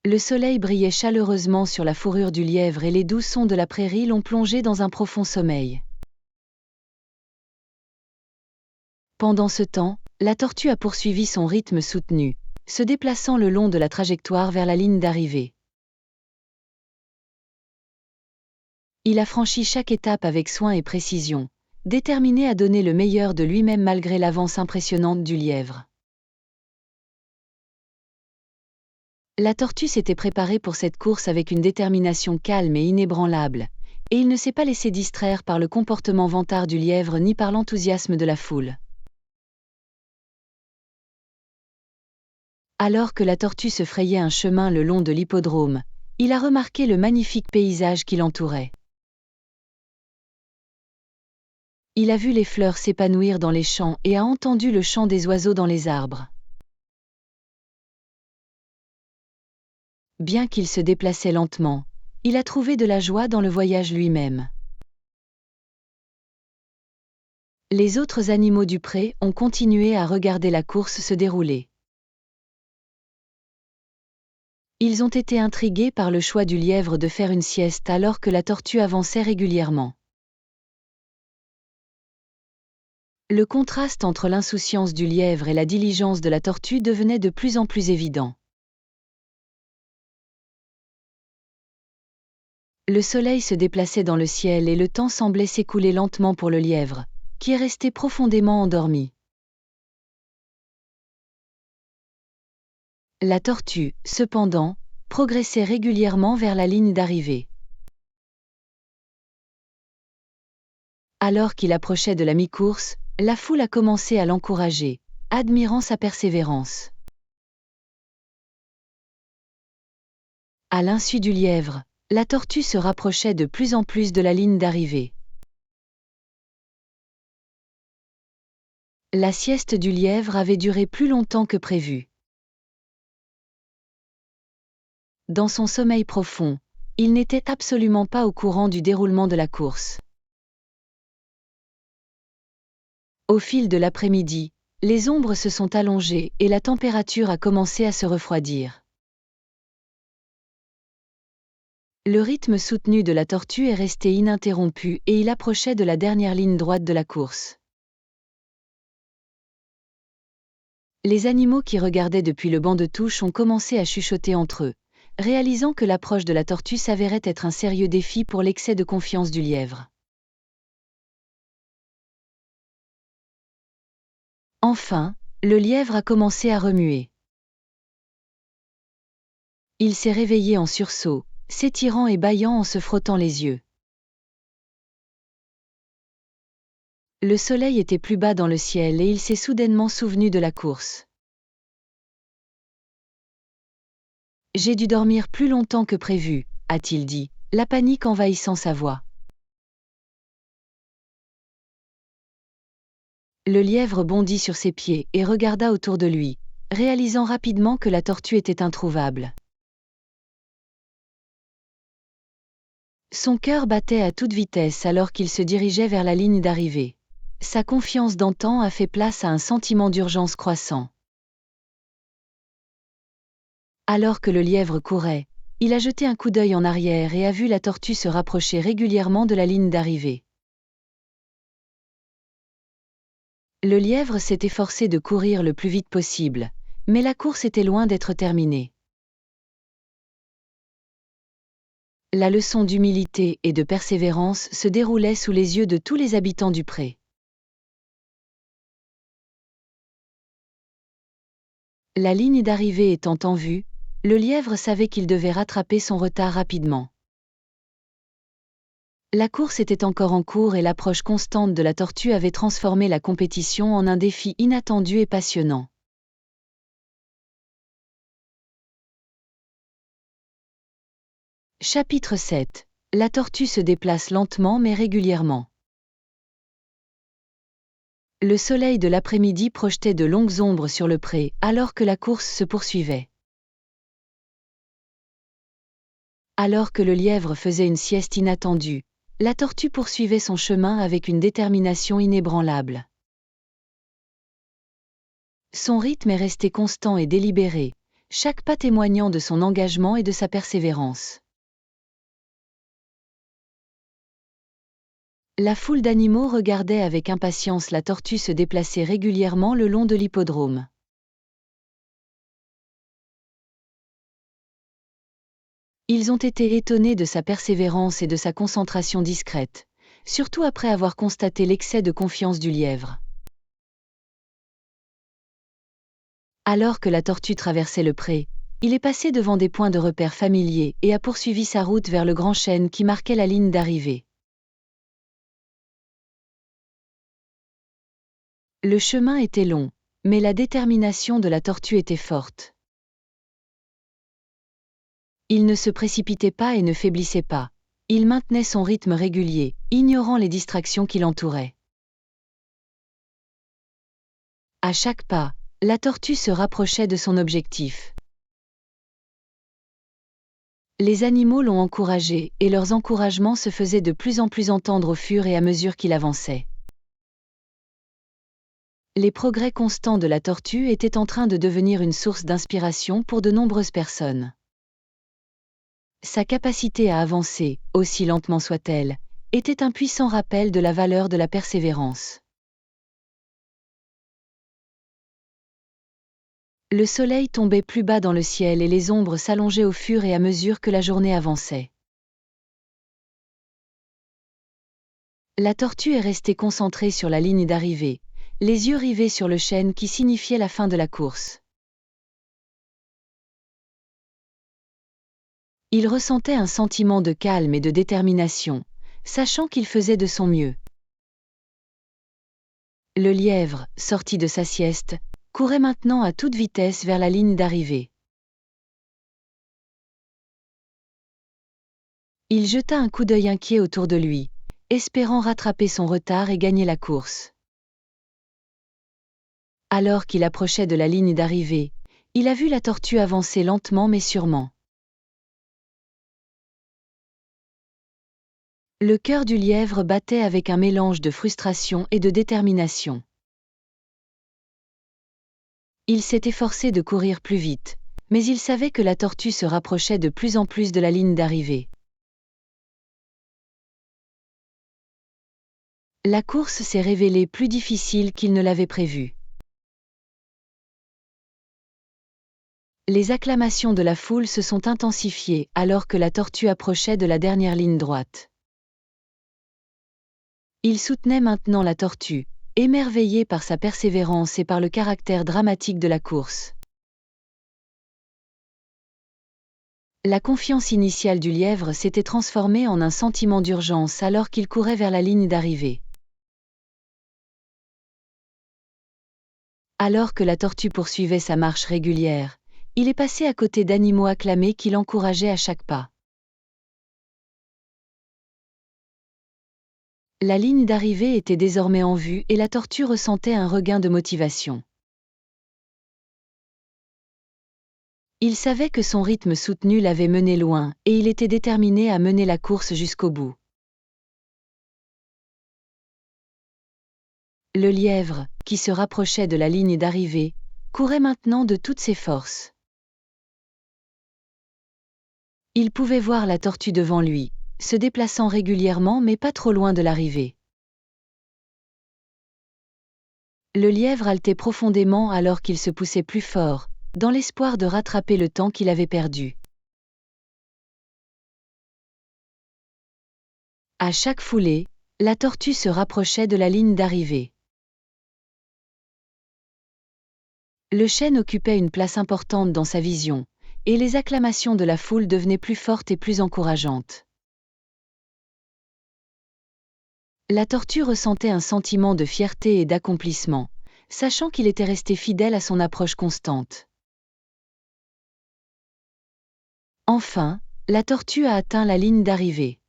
Le soleil brillait chaleureusement sur la fourrure du lièvre et les doux sons de la prairie l'ont plongé dans un profond sommeil. Pendant ce temps, la tortue a poursuivi son rythme soutenu, se déplaçant le long de la trajectoire vers la ligne d'arrivée. Il a franchi chaque étape avec soin et précision, déterminé à donner le meilleur de lui-même malgré l'avance impressionnante du lièvre. La tortue s'était préparée pour cette course avec une détermination calme et inébranlable, et il ne s'est pas laissé distraire par le comportement vantard du lièvre ni par l'enthousiasme de la foule. Alors que la tortue se frayait un chemin le long de l'hippodrome, il a remarqué le magnifique paysage qui l'entourait. Il a vu les fleurs s'épanouir dans les champs et a entendu le chant des oiseaux dans les arbres. Bien qu'il se déplaçait lentement, il a trouvé de la joie dans le voyage lui-même. Les autres animaux du pré ont continué à regarder la course se dérouler. Ils ont été intrigués par le choix du lièvre de faire une sieste alors que la tortue avançait régulièrement. Le contraste entre l'insouciance du lièvre et la diligence de la tortue devenait de plus en plus évident. Le soleil se déplaçait dans le ciel et le temps semblait s'écouler lentement pour le lièvre, qui est resté profondément endormi. La tortue, cependant, progressait régulièrement vers la ligne d'arrivée. Alors qu'il approchait de la mi-course, la foule a commencé à l'encourager, admirant sa persévérance. À l'insu du lièvre, la tortue se rapprochait de plus en plus de la ligne d'arrivée. La sieste du lièvre avait duré plus longtemps que prévu. Dans son sommeil profond, il n'était absolument pas au courant du déroulement de la course. Au fil de l'après-midi, les ombres se sont allongées et la température a commencé à se refroidir. Le rythme soutenu de la tortue est resté ininterrompu et il approchait de la dernière ligne droite de la course. Les animaux qui regardaient depuis le banc de touche ont commencé à chuchoter entre eux, réalisant que l'approche de la tortue s'avérait être un sérieux défi pour l'excès de confiance du lièvre. Enfin, le lièvre a commencé à remuer. Il s'est réveillé en sursaut, s'étirant et bâillant en se frottant les yeux. Le soleil était plus bas dans le ciel et il s'est soudainement souvenu de la course. « J'ai dû dormir plus longtemps que prévu », a-t-il dit, la panique envahissant sa voix. Le lièvre bondit sur ses pieds et regarda autour de lui, réalisant rapidement que la tortue était introuvable. Son cœur battait à toute vitesse alors qu'il se dirigeait vers la ligne d'arrivée. Sa confiance d'antan a fait place à un sentiment d'urgence croissant. Alors que le lièvre courait, il a jeté un coup d'œil en arrière et a vu la tortue se rapprocher régulièrement de la ligne d'arrivée. Le lièvre s'est efforcé de courir le plus vite possible, mais la course était loin d'être terminée. La leçon d'humilité et de persévérance se déroulait sous les yeux de tous les habitants du pré. La ligne d'arrivée étant en vue, le lièvre savait qu'il devait rattraper son retard rapidement. La course était encore en cours et l'approche constante de la tortue avait transformé la compétition en un défi inattendu et passionnant. Chapitre 7. La tortue se déplace lentement mais régulièrement. Le soleil de l'après-midi projetait de longues ombres sur le pré alors que la course se poursuivait. Alors que le lièvre faisait une sieste inattendue, la tortue poursuivait son chemin avec une détermination inébranlable. Son rythme est resté constant et délibéré, chaque pas témoignant de son engagement et de sa persévérance. La foule d'animaux regardait avec impatience la tortue se déplacer régulièrement le long de l'hippodrome. Ils ont été étonnés de sa persévérance et de sa concentration discrète, surtout après avoir constaté l'excès de confiance du lièvre. Alors que la tortue traversait le pré, il est passé devant des points de repère familiers et a poursuivi sa route vers le grand chêne qui marquait la ligne d'arrivée. Le chemin était long, mais la détermination de la tortue était forte. Il ne se précipitait pas et ne faiblissait pas. Il maintenait son rythme régulier, ignorant les distractions qui l'entouraient. À chaque pas, la tortue se rapprochait de son objectif. Les animaux l'ont encouragé et leurs encouragements se faisaient de plus en plus entendre au fur et à mesure qu'il avançait. Les progrès constants de la tortue étaient en train de devenir une source d'inspiration pour de nombreuses personnes. Sa capacité à avancer, aussi lentement soit-elle, était un puissant rappel de la valeur de la persévérance. Le soleil tombait plus bas dans le ciel et les ombres s'allongeaient au fur et à mesure que la journée avançait. La tortue est restée concentrée sur la ligne d'arrivée, les yeux rivés sur le chêne qui signifiait la fin de la course. Il ressentait un sentiment de calme et de détermination, sachant qu'il faisait de son mieux. Le lièvre, sorti de sa sieste, courait maintenant à toute vitesse vers la ligne d'arrivée. Il jeta un coup d'œil inquiet autour de lui, espérant rattraper son retard et gagner la course. Alors qu'il approchait de la ligne d'arrivée, il a vu la tortue avancer lentement mais sûrement. Le cœur du lièvre battait avec un mélange de frustration et de détermination. Il s'est efforcé de courir plus vite, mais il savait que la tortue se rapprochait de plus en plus de la ligne d'arrivée. La course s'est révélée plus difficile qu'il ne l'avait prévu. Les acclamations de la foule se sont intensifiées alors que la tortue approchait de la dernière ligne droite. Il soutenait maintenant la tortue, émerveillé par sa persévérance et par le caractère dramatique de la course. La confiance initiale du lièvre s'était transformée en un sentiment d'urgence alors qu'il courait vers la ligne d'arrivée. Alors que la tortue poursuivait sa marche régulière, il est passé à côté d'animaux acclamés qui l'encourageaient à chaque pas. La ligne d'arrivée était désormais en vue et la tortue ressentait un regain de motivation. Il savait que son rythme soutenu l'avait mené loin et il était déterminé à mener la course jusqu'au bout. Le lièvre, qui se rapprochait de la ligne d'arrivée, courait maintenant de toutes ses forces. Il pouvait voir la tortue devant lui, se déplaçant régulièrement mais pas trop loin de l'arrivée. Le lièvre haletait profondément alors qu'il se poussait plus fort, dans l'espoir de rattraper le temps qu'il avait perdu. À chaque foulée, la tortue se rapprochait de la ligne d'arrivée. Le chêne occupait une place importante dans sa vision, et les acclamations de la foule devenaient plus fortes et plus encourageantes. La tortue ressentait un sentiment de fierté et d'accomplissement, sachant qu'il était resté fidèle à son approche constante. Enfin, la tortue a atteint la ligne d'arrivée.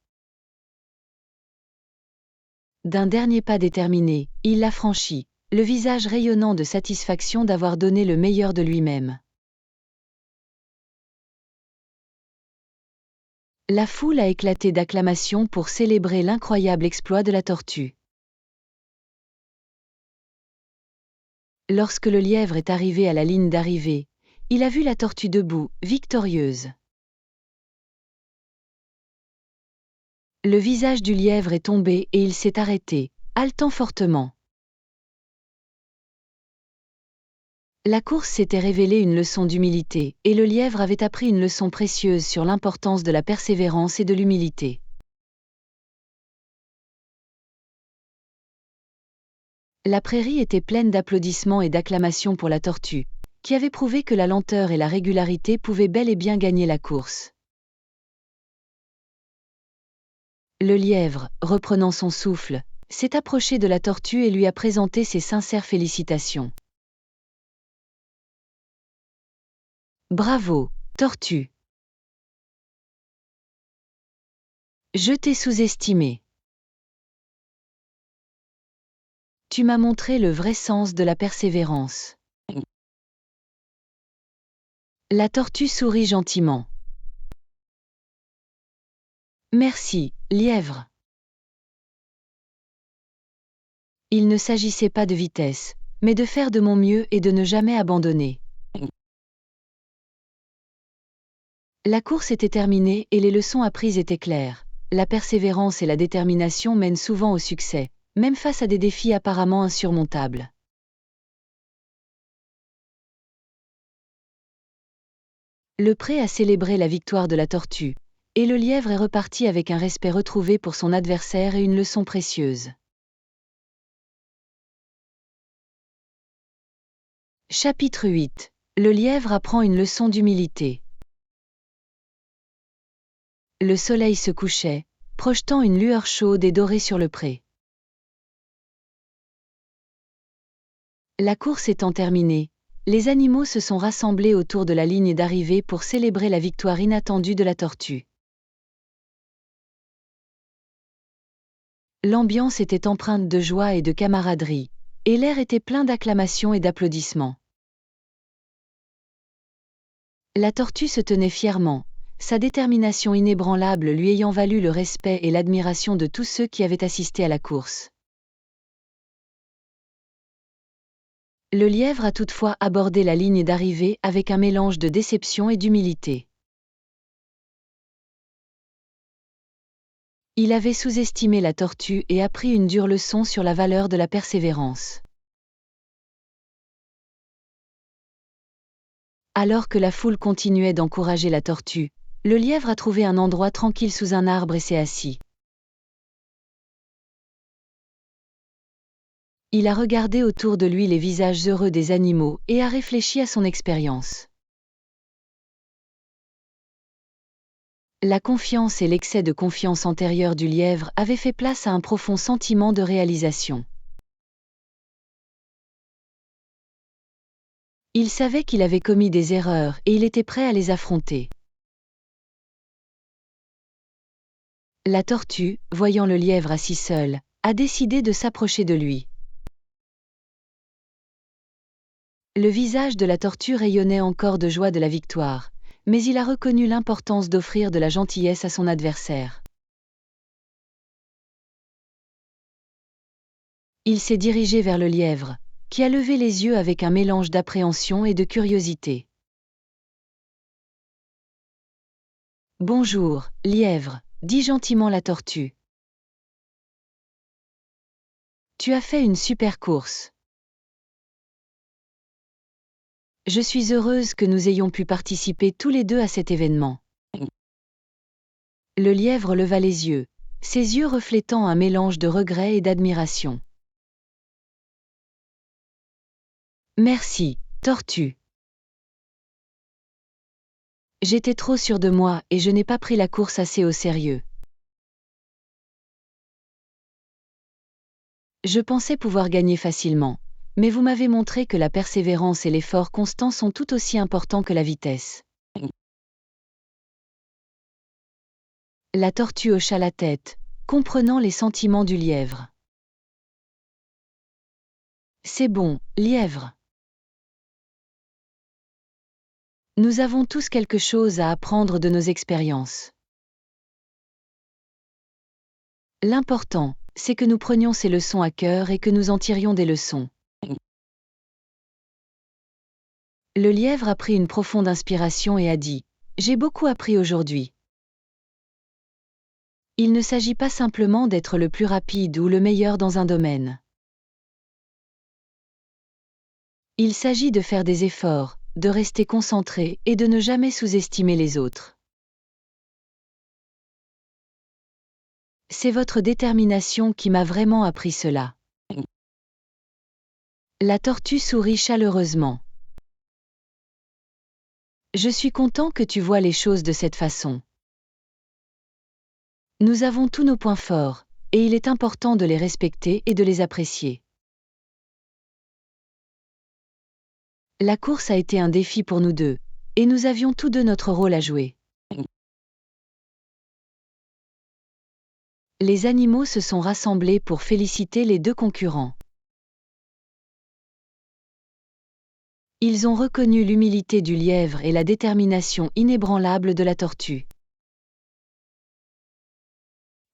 D'un dernier pas déterminé, il l'a franchi, le visage rayonnant de satisfaction d'avoir donné le meilleur de lui-même. La foule a éclaté d'acclamations pour célébrer l'incroyable exploit de la tortue. Lorsque le lièvre est arrivé à la ligne d'arrivée, il a vu la tortue debout, victorieuse. Le visage du lièvre est tombé et il s'est arrêté, haletant fortement. La course s'était révélée une leçon d'humilité, et le lièvre avait appris une leçon précieuse sur l'importance de la persévérance et de l'humilité. La prairie était pleine d'applaudissements et d'acclamations pour la tortue, qui avait prouvé que la lenteur et la régularité pouvaient bel et bien gagner la course. Le lièvre, reprenant son souffle, s'est approché de la tortue et lui a présenté ses sincères félicitations. Bravo, tortue! Je t'ai sous-estimé. Tu m'as montré le vrai sens de la persévérance. La tortue sourit gentiment. Merci, lièvre. Il ne s'agissait pas de vitesse, mais de faire de mon mieux et de ne jamais abandonner. La course était terminée et les leçons apprises étaient claires. La persévérance et la détermination mènent souvent au succès, même face à des défis apparemment insurmontables. Le pré a célébré la victoire de la tortue, et le lièvre est reparti avec un respect retrouvé pour son adversaire et une leçon précieuse. Chapitre 8. Le lièvre apprend une leçon d'humilité. Le soleil se couchait, projetant une lueur chaude et dorée sur le pré. La course étant terminée, les animaux se sont rassemblés autour de la ligne d'arrivée pour célébrer la victoire inattendue de la tortue. L'ambiance était empreinte de joie et de camaraderie, et l'air était plein d'acclamations et d'applaudissements. La tortue se tenait fièrement, sa détermination inébranlable lui ayant valu le respect et l'admiration de tous ceux qui avaient assisté à la course. Le lièvre a toutefois abordé la ligne d'arrivée avec un mélange de déception et d'humilité. Il avait sous-estimé la tortue et appris une dure leçon sur la valeur de la persévérance. Alors que la foule continuait d'encourager la tortue, le lièvre a trouvé un endroit tranquille sous un arbre et s'est assis. Il a regardé autour de lui les visages heureux des animaux et a réfléchi à son expérience. La confiance et l'excès de confiance antérieur du lièvre avaient fait place à un profond sentiment de réalisation. Il savait qu'il avait commis des erreurs et il était prêt à les affronter. La tortue, voyant le lièvre assis seul, a décidé de s'approcher de lui. Le visage de la tortue rayonnait encore de joie de la victoire, mais il a reconnu l'importance d'offrir de la gentillesse à son adversaire. Il s'est dirigé vers le lièvre, qui a levé les yeux avec un mélange d'appréhension et de curiosité. « Bonjour, lièvre », dit gentiment la tortue. « Tu as fait une super course. Je suis heureuse que nous ayons pu participer tous les deux à cet événement. » Le lièvre leva les yeux, ses yeux reflétant un mélange de regret et d'admiration. « Merci, tortue. J'étais trop sûr de moi et je n'ai pas pris la course assez au sérieux. Je pensais pouvoir gagner facilement, mais vous m'avez montré que la persévérance et l'effort constant sont tout aussi importants que la vitesse. » La tortue hocha la tête, comprenant les sentiments du lièvre. « C'est bon, lièvre. Nous avons tous quelque chose à apprendre de nos expériences. L'important, c'est que nous prenions ces leçons à cœur et que nous en tirions des leçons. » Le lièvre a pris une profonde inspiration et a dit : « J'ai beaucoup appris aujourd'hui. Il ne s'agit pas simplement d'être le plus rapide ou le meilleur dans un domaine. Il s'agit de faire des efforts, de rester concentré et de ne jamais sous-estimer les autres. C'est votre détermination qui m'a vraiment appris cela. » La tortue sourit chaleureusement. « Je suis content que tu vois les choses de cette façon. Nous avons tous nos points forts, et il est important de les respecter et de les apprécier. La course a été un défi pour nous deux, et nous avions tous deux notre rôle à jouer. » Les animaux se sont rassemblés pour féliciter les deux concurrents. Ils ont reconnu l'humilité du lièvre et la détermination inébranlable de la tortue.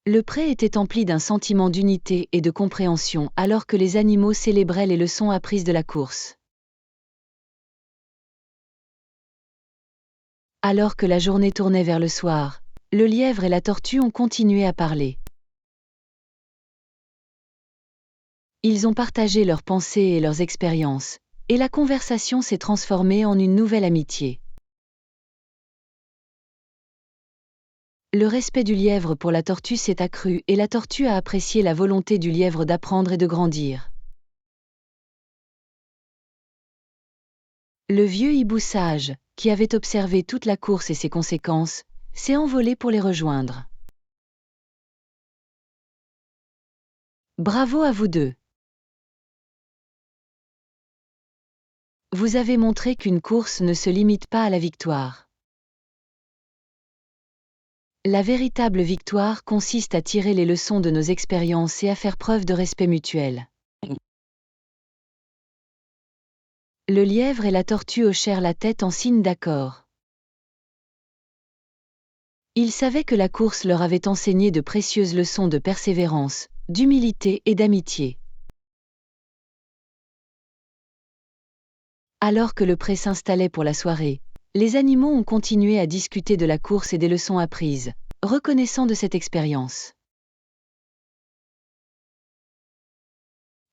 Le pré était empli d'un sentiment d'unité et de compréhension alors que les animaux célébraient les leçons apprises de la course. Alors que la journée tournait vers le soir, le lièvre et la tortue ont continué à parler. Ils ont partagé leurs pensées et leurs expériences, et la conversation s'est transformée en une nouvelle amitié. Le respect du lièvre pour la tortue s'est accru et la tortue a apprécié la volonté du lièvre d'apprendre et de grandir. Le vieux hibou sage, qui avait observé toute la course et ses conséquences, s'est envolé pour les rejoindre. Bravo à vous deux. Vous avez montré qu'une course ne se limite pas à la victoire. La véritable victoire consiste à tirer les leçons de nos expériences et à faire preuve de respect mutuel. Le lièvre et la tortue hochèrent la tête en signe d'accord. Ils savaient que la course leur avait enseigné de précieuses leçons de persévérance, d'humilité et d'amitié. Alors que le pré s'installait pour la soirée, les animaux ont continué à discuter de la course et des leçons apprises, reconnaissant de cette expérience.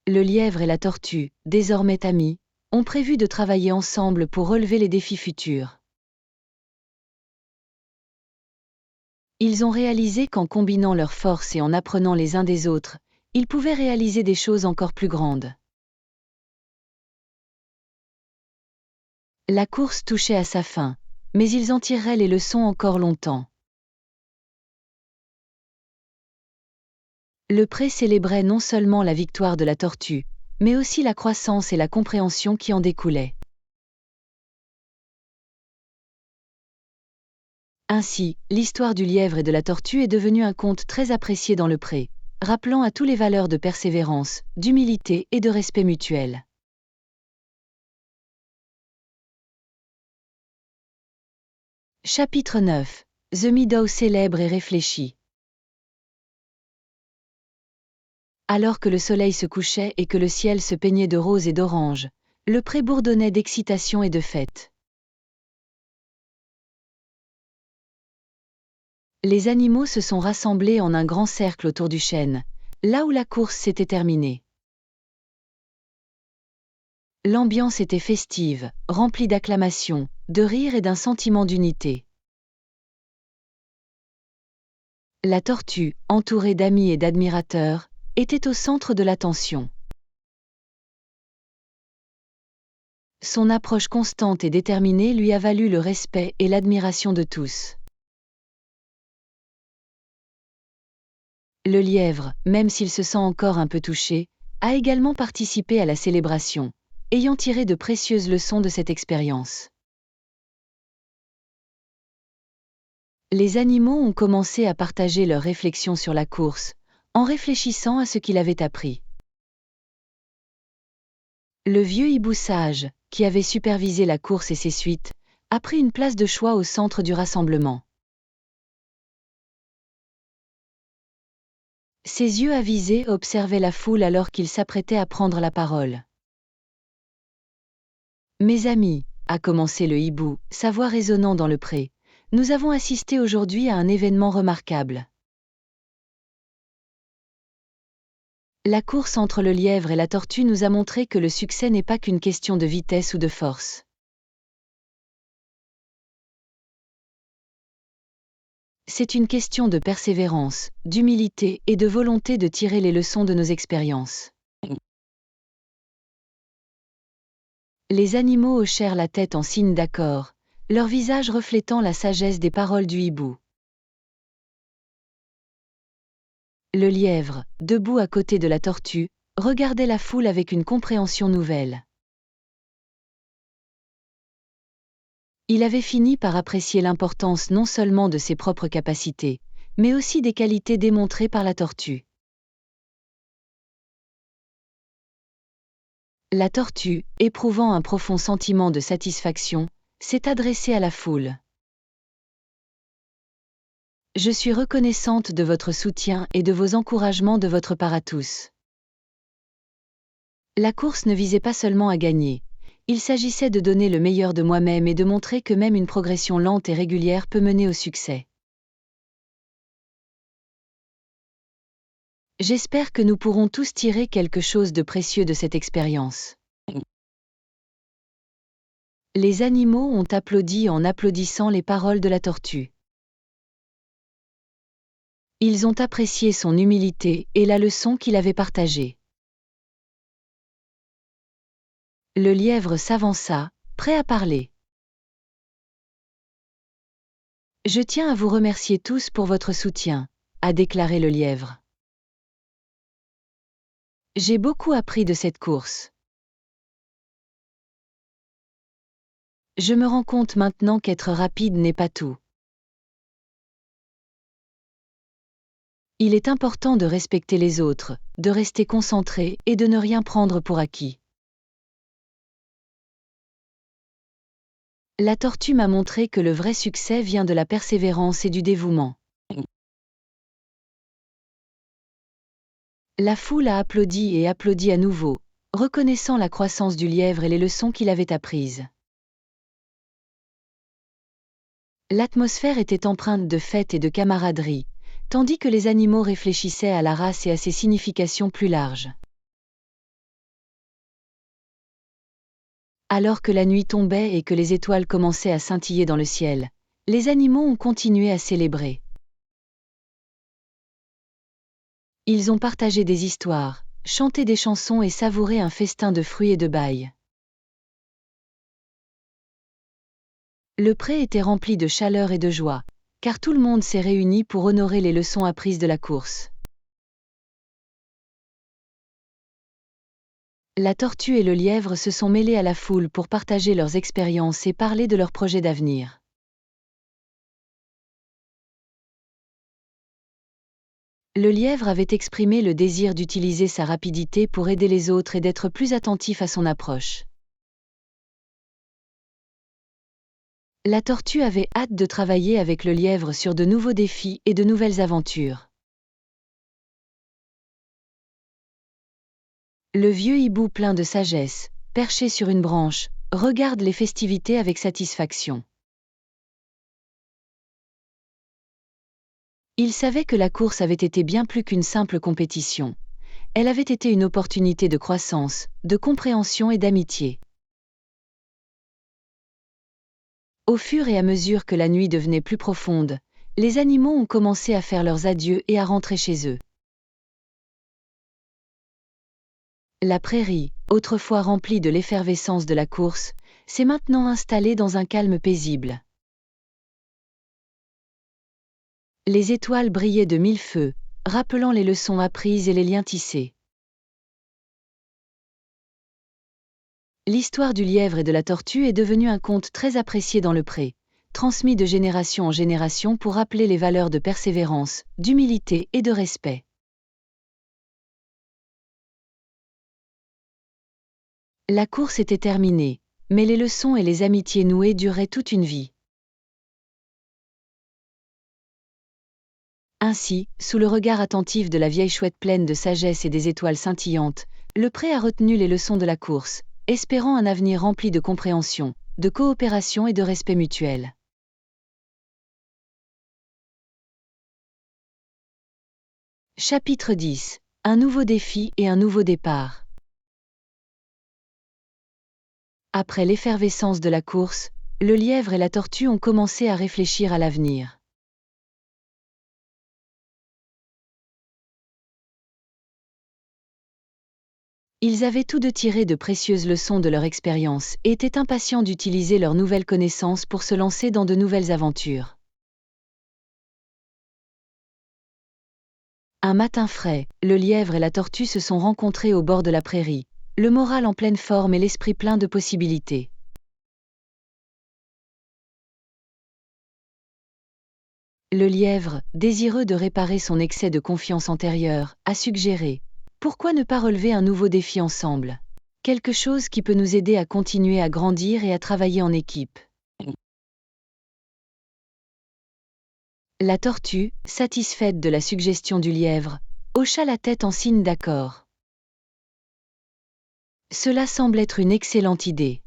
Le lièvre et la tortue, désormais amis, ont prévu de travailler ensemble pour relever les défis futurs. Ils ont réalisé qu'en combinant leurs forces et en apprenant les uns des autres, ils pouvaient réaliser des choses encore plus grandes. La course touchait à sa fin, mais ils en tireraient les leçons encore longtemps. Le pré célébrait non seulement la victoire de la tortue, mais aussi la croissance et la compréhension qui en découlaient. Ainsi, l'histoire du lièvre et de la tortue est devenue un conte très apprécié dans le pré, rappelant à tous les valeurs de persévérance, d'humilité et de respect mutuel. Chapitre 9. The Meadow célèbre et réfléchit. Alors que le soleil se couchait et que le ciel se peignait de rose et d'orange, le pré bourdonnait d'excitation et de fête. Les animaux se sont rassemblés en un grand cercle autour du chêne, là où la course s'était terminée. L'ambiance était festive, remplie d'acclamations, de rires et d'un sentiment d'unité. La tortue, entourée d'amis et d'admirateurs, était au centre de l'attention. Son approche constante et déterminée lui a valu le respect et l'admiration de tous. Le lièvre, même s'il se sent encore un peu touché, a également participé à la célébration, ayant tiré de précieuses leçons de cette expérience. Les animaux ont commencé à partager leurs réflexions sur la course, en réfléchissant à ce qu'il avait appris. Le vieux hibou sage, qui avait supervisé la course et ses suites, a pris une place de choix au centre du rassemblement. Ses yeux avisés observaient la foule alors qu'il s'apprêtait à prendre la parole. Mes amis, a commencé le hibou, sa voix résonnant dans le pré, nous avons assisté aujourd'hui à un événement remarquable. La course entre le lièvre et la tortue nous a montré que le succès n'est pas qu'une question de vitesse ou de force. C'est une question de persévérance, d'humilité et de volonté de tirer les leçons de nos expériences. Les animaux hochèrent la tête en signe d'accord, leur visage reflétant la sagesse des paroles du hibou. Le lièvre, debout à côté de la tortue, regardait la foule avec une compréhension nouvelle. Il avait fini par apprécier l'importance non seulement de ses propres capacités, mais aussi des qualités démontrées par la tortue. La tortue, éprouvant un profond sentiment de satisfaction, s'est adressée à la foule. Je suis reconnaissante de votre soutien et de vos encouragements de votre part à tous. La course ne visait pas seulement à gagner, il s'agissait de donner le meilleur de moi-même et de montrer que même une progression lente et régulière peut mener au succès. J'espère que nous pourrons tous tirer quelque chose de précieux de cette expérience. Les animaux ont applaudi en applaudissant les paroles de la tortue. Ils ont apprécié son humilité et la leçon qu'il avait partagée. Le lièvre s'avança, prêt à parler. « Je tiens à vous remercier tous pour votre soutien », a déclaré le lièvre. « J'ai beaucoup appris de cette course. Je me rends compte maintenant qu'être rapide n'est pas tout. Il est important de respecter les autres, de rester concentré et de ne rien prendre pour acquis. La tortue m'a montré que le vrai succès vient de la persévérance et du dévouement. » La foule a applaudi et applaudi à nouveau, reconnaissant la croissance du lièvre et les leçons qu'il avait apprises. L'atmosphère était empreinte de fête et de camaraderie, tandis que les animaux réfléchissaient à la race et à ses significations plus larges. Alors que la nuit tombait et que les étoiles commençaient à scintiller dans le ciel, les animaux ont continué à célébrer. Ils ont partagé des histoires, chanté des chansons et savouré un festin de fruits et de bailles. Le pré était rempli de chaleur et de joie, car tout le monde s'est réuni pour honorer les leçons apprises de la course. La tortue et le lièvre se sont mêlés à la foule pour partager leurs expériences et parler de leurs projets d'avenir. Le lièvre avait exprimé le désir d'utiliser sa rapidité pour aider les autres et d'être plus attentif à son approche. La tortue avait hâte de travailler avec le lièvre sur de nouveaux défis et de nouvelles aventures. Le vieux hibou plein de sagesse, perché sur une branche, regarde les festivités avec satisfaction. Il savait que la course avait été bien plus qu'une simple compétition. Elle avait été une opportunité de croissance, de compréhension et d'amitié. Au fur et à mesure que la nuit devenait plus profonde, les animaux ont commencé à faire leurs adieux et à rentrer chez eux. La prairie, autrefois remplie de l'effervescence de la course, s'est maintenant installée dans un calme paisible. Les étoiles brillaient de mille feux, rappelant les leçons apprises et les liens tissés. L'histoire du lièvre et de la tortue est devenue un conte très apprécié dans le pré, transmis de génération en génération pour rappeler les valeurs de persévérance, d'humilité et de respect. La course était terminée, mais les leçons et les amitiés nouées duraient toute une vie. Ainsi, sous le regard attentif de la vieille chouette pleine de sagesse et des étoiles scintillantes, le pré a retenu les leçons de la course, espérant un avenir rempli de compréhension, de coopération et de respect mutuel. Chapitre 10. Un nouveau défi et un nouveau départ. Après l'effervescence de la course, le lièvre et la tortue ont commencé à réfléchir à l'avenir. Ils avaient tous deux tiré de précieuses leçons de leur expérience et étaient impatients d'utiliser leurs nouvelles connaissances pour se lancer dans de nouvelles aventures. Un matin frais, le lièvre et la tortue se sont rencontrés au bord de la prairie, le moral en pleine forme et l'esprit plein de possibilités. Le lièvre, désireux de réparer son excès de confiance antérieur, a suggéré « Pourquoi ne pas relever un nouveau défi ensemble ? Quelque chose qui peut nous aider à continuer à grandir et à travailler en équipe. » La tortue, satisfaite de la suggestion du lièvre, hocha la tête en signe d'accord. Cela semble être une excellente idée.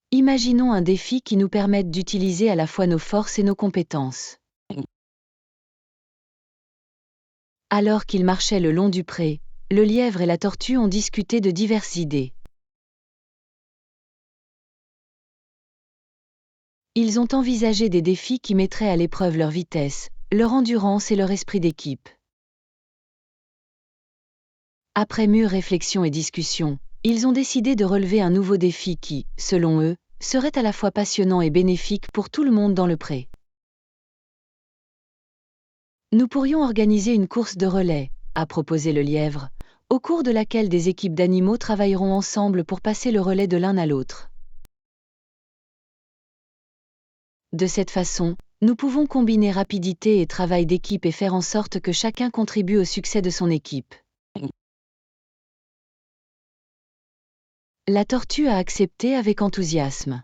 Imaginons un défi qui nous permette d'utiliser à la fois nos forces et nos compétences. Alors qu'ils marchaient le long du pré, le lièvre et la tortue ont discuté de diverses idées. Ils ont envisagé des défis qui mettraient à l'épreuve leur vitesse, leur endurance et leur esprit d'équipe. Après mûre réflexion et discussion, ils ont décidé de relever un nouveau défi qui, selon eux, serait à la fois passionnant et bénéfique pour tout le monde dans le pré. Nous pourrions organiser une course de relais, a proposé le lièvre, au cours de laquelle des équipes d'animaux travailleront ensemble pour passer le relais de l'un à l'autre. De cette façon, nous pouvons combiner rapidité et travail d'équipe et faire en sorte que chacun contribue au succès de son équipe. La tortue a accepté avec enthousiasme.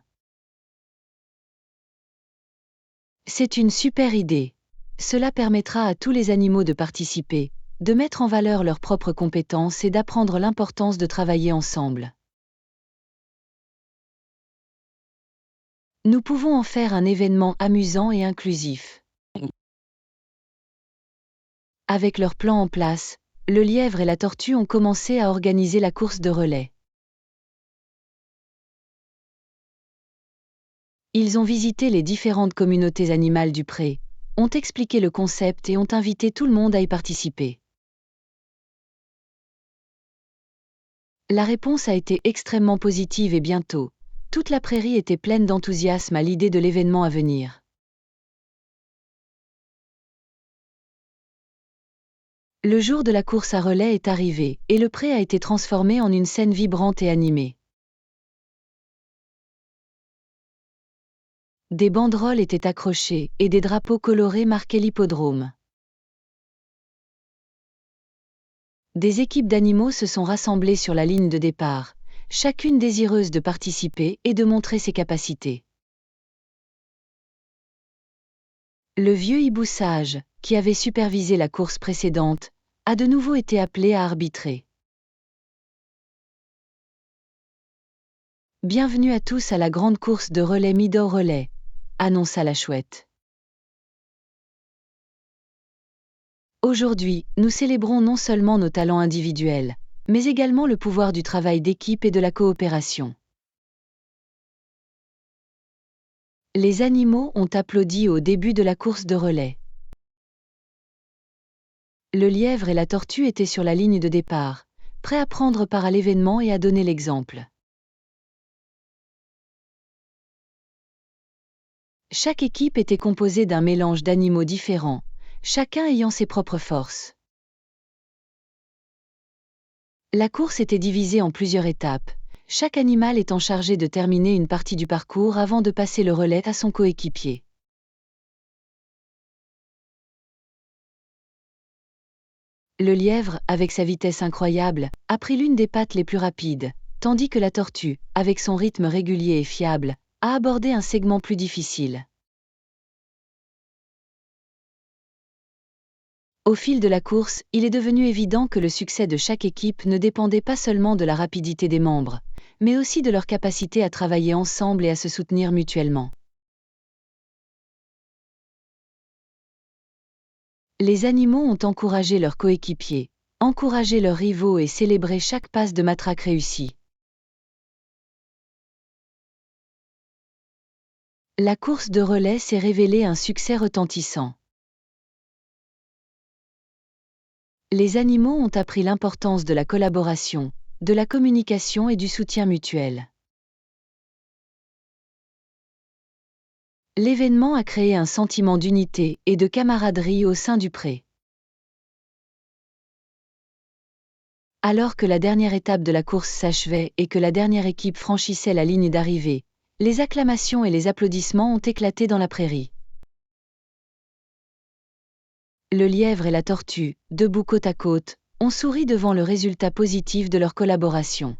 C'est une super idée. Cela permettra à tous les animaux de participer, de mettre en valeur leurs propres compétences et d'apprendre l'importance de travailler ensemble. Nous pouvons en faire un événement amusant et inclusif. Avec leur plan en place, le lièvre et la tortue ont commencé à organiser la course de relais. Ils ont visité les différentes communautés animales du pré, ont expliqué le concept et ont invité tout le monde à y participer. La réponse a été extrêmement positive et bientôt, toute la prairie était pleine d'enthousiasme à l'idée de l'événement à venir. Le jour de la course à relais est arrivé, et le pré a été transformé en une scène vibrante et animée. Des banderoles étaient accrochées, et des drapeaux colorés marquaient l'hippodrome. Des équipes d'animaux se sont rassemblées sur la ligne de départ, chacune désireuse de participer et de montrer ses capacités. Le vieux hibou sage, qui avait supervisé la course précédente, a de nouveau été appelé à arbitrer. Bienvenue à tous à la grande course de relais Midor Relais, annonça la chouette. Aujourd'hui, nous célébrons non seulement nos talents individuels, mais également le pouvoir du travail d'équipe et de la coopération. Les animaux ont applaudi au début de la course de relais. Le lièvre et la tortue étaient sur la ligne de départ, prêts à prendre part à l'événement et à donner l'exemple. Chaque équipe était composée d'un mélange d'animaux différents, chacun ayant ses propres forces. La course était divisée en plusieurs étapes, chaque animal étant chargé de terminer une partie du parcours avant de passer le relais à son coéquipier. Le lièvre, avec sa vitesse incroyable, a pris l'une des pattes les plus rapides, tandis que la tortue, avec son rythme régulier et fiable, a abordé un segment plus difficile. Au fil de la course, il est devenu évident que le succès de chaque équipe ne dépendait pas seulement de la rapidité des membres, mais aussi de leur capacité à travailler ensemble et à se soutenir mutuellement. Les animaux ont encouragé leurs coéquipiers, encouragé leurs rivaux et célébré chaque passe de matraque réussie. La course de relais s'est révélée un succès retentissant. Les animaux ont appris l'importance de la collaboration, de la communication et du soutien mutuel. L'événement a créé un sentiment d'unité et de camaraderie au sein du pré. Alors que la dernière étape de la course s'achevait et que la dernière équipe franchissait la ligne d'arrivée, les acclamations et les applaudissements ont éclaté dans la prairie. Le lièvre et la tortue, debout côte à côte, ont souri devant le résultat positif de leur collaboration.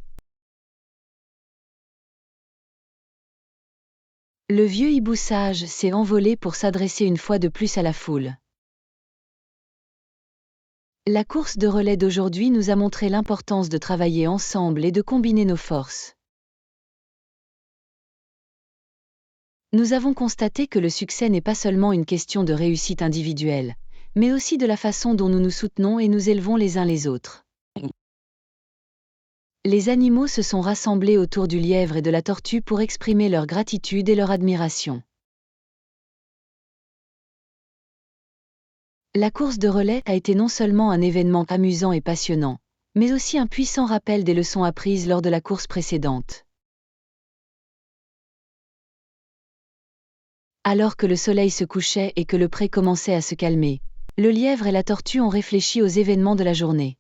Le vieux hibou sage s'est envolé pour s'adresser une fois de plus à la foule. La course de relais d'aujourd'hui nous a montré l'importance de travailler ensemble et de combiner nos forces. Nous avons constaté que le succès n'est pas seulement une question de réussite individuelle, mais aussi de la façon dont nous nous soutenons et nous élevons les uns les autres. Les animaux se sont rassemblés autour du lièvre et de la tortue pour exprimer leur gratitude et leur admiration. La course de relais a été non seulement un événement amusant et passionnant, mais aussi un puissant rappel des leçons apprises lors de la course précédente. Alors que le soleil se couchait et que le pré commençait à se calmer, le lièvre et la tortue ont réfléchi aux événements de la journée.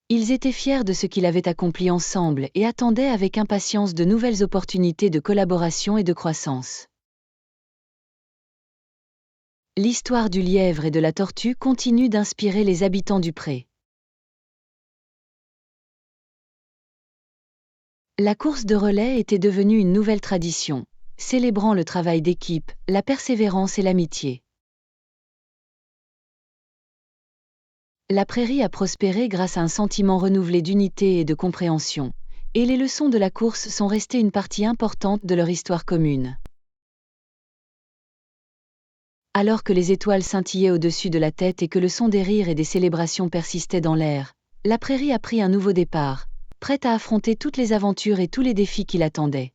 Ils étaient fiers de ce qu'ils avaient accompli ensemble et attendaient avec impatience de nouvelles opportunités de collaboration et de croissance. L'histoire du lièvre et de la tortue continue d'inspirer les habitants du pré. La course de relais était devenue une nouvelle tradition, célébrant le travail d'équipe, la persévérance et l'amitié. La prairie a prospéré grâce à un sentiment renouvelé d'unité et de compréhension, et les leçons de la course sont restées une partie importante de leur histoire commune. Alors que les étoiles scintillaient au-dessus de la tête et que le son des rires et des célébrations persistait dans l'air, la prairie a pris un nouveau départ, prête à affronter toutes les aventures et tous les défis qui l'attendaient.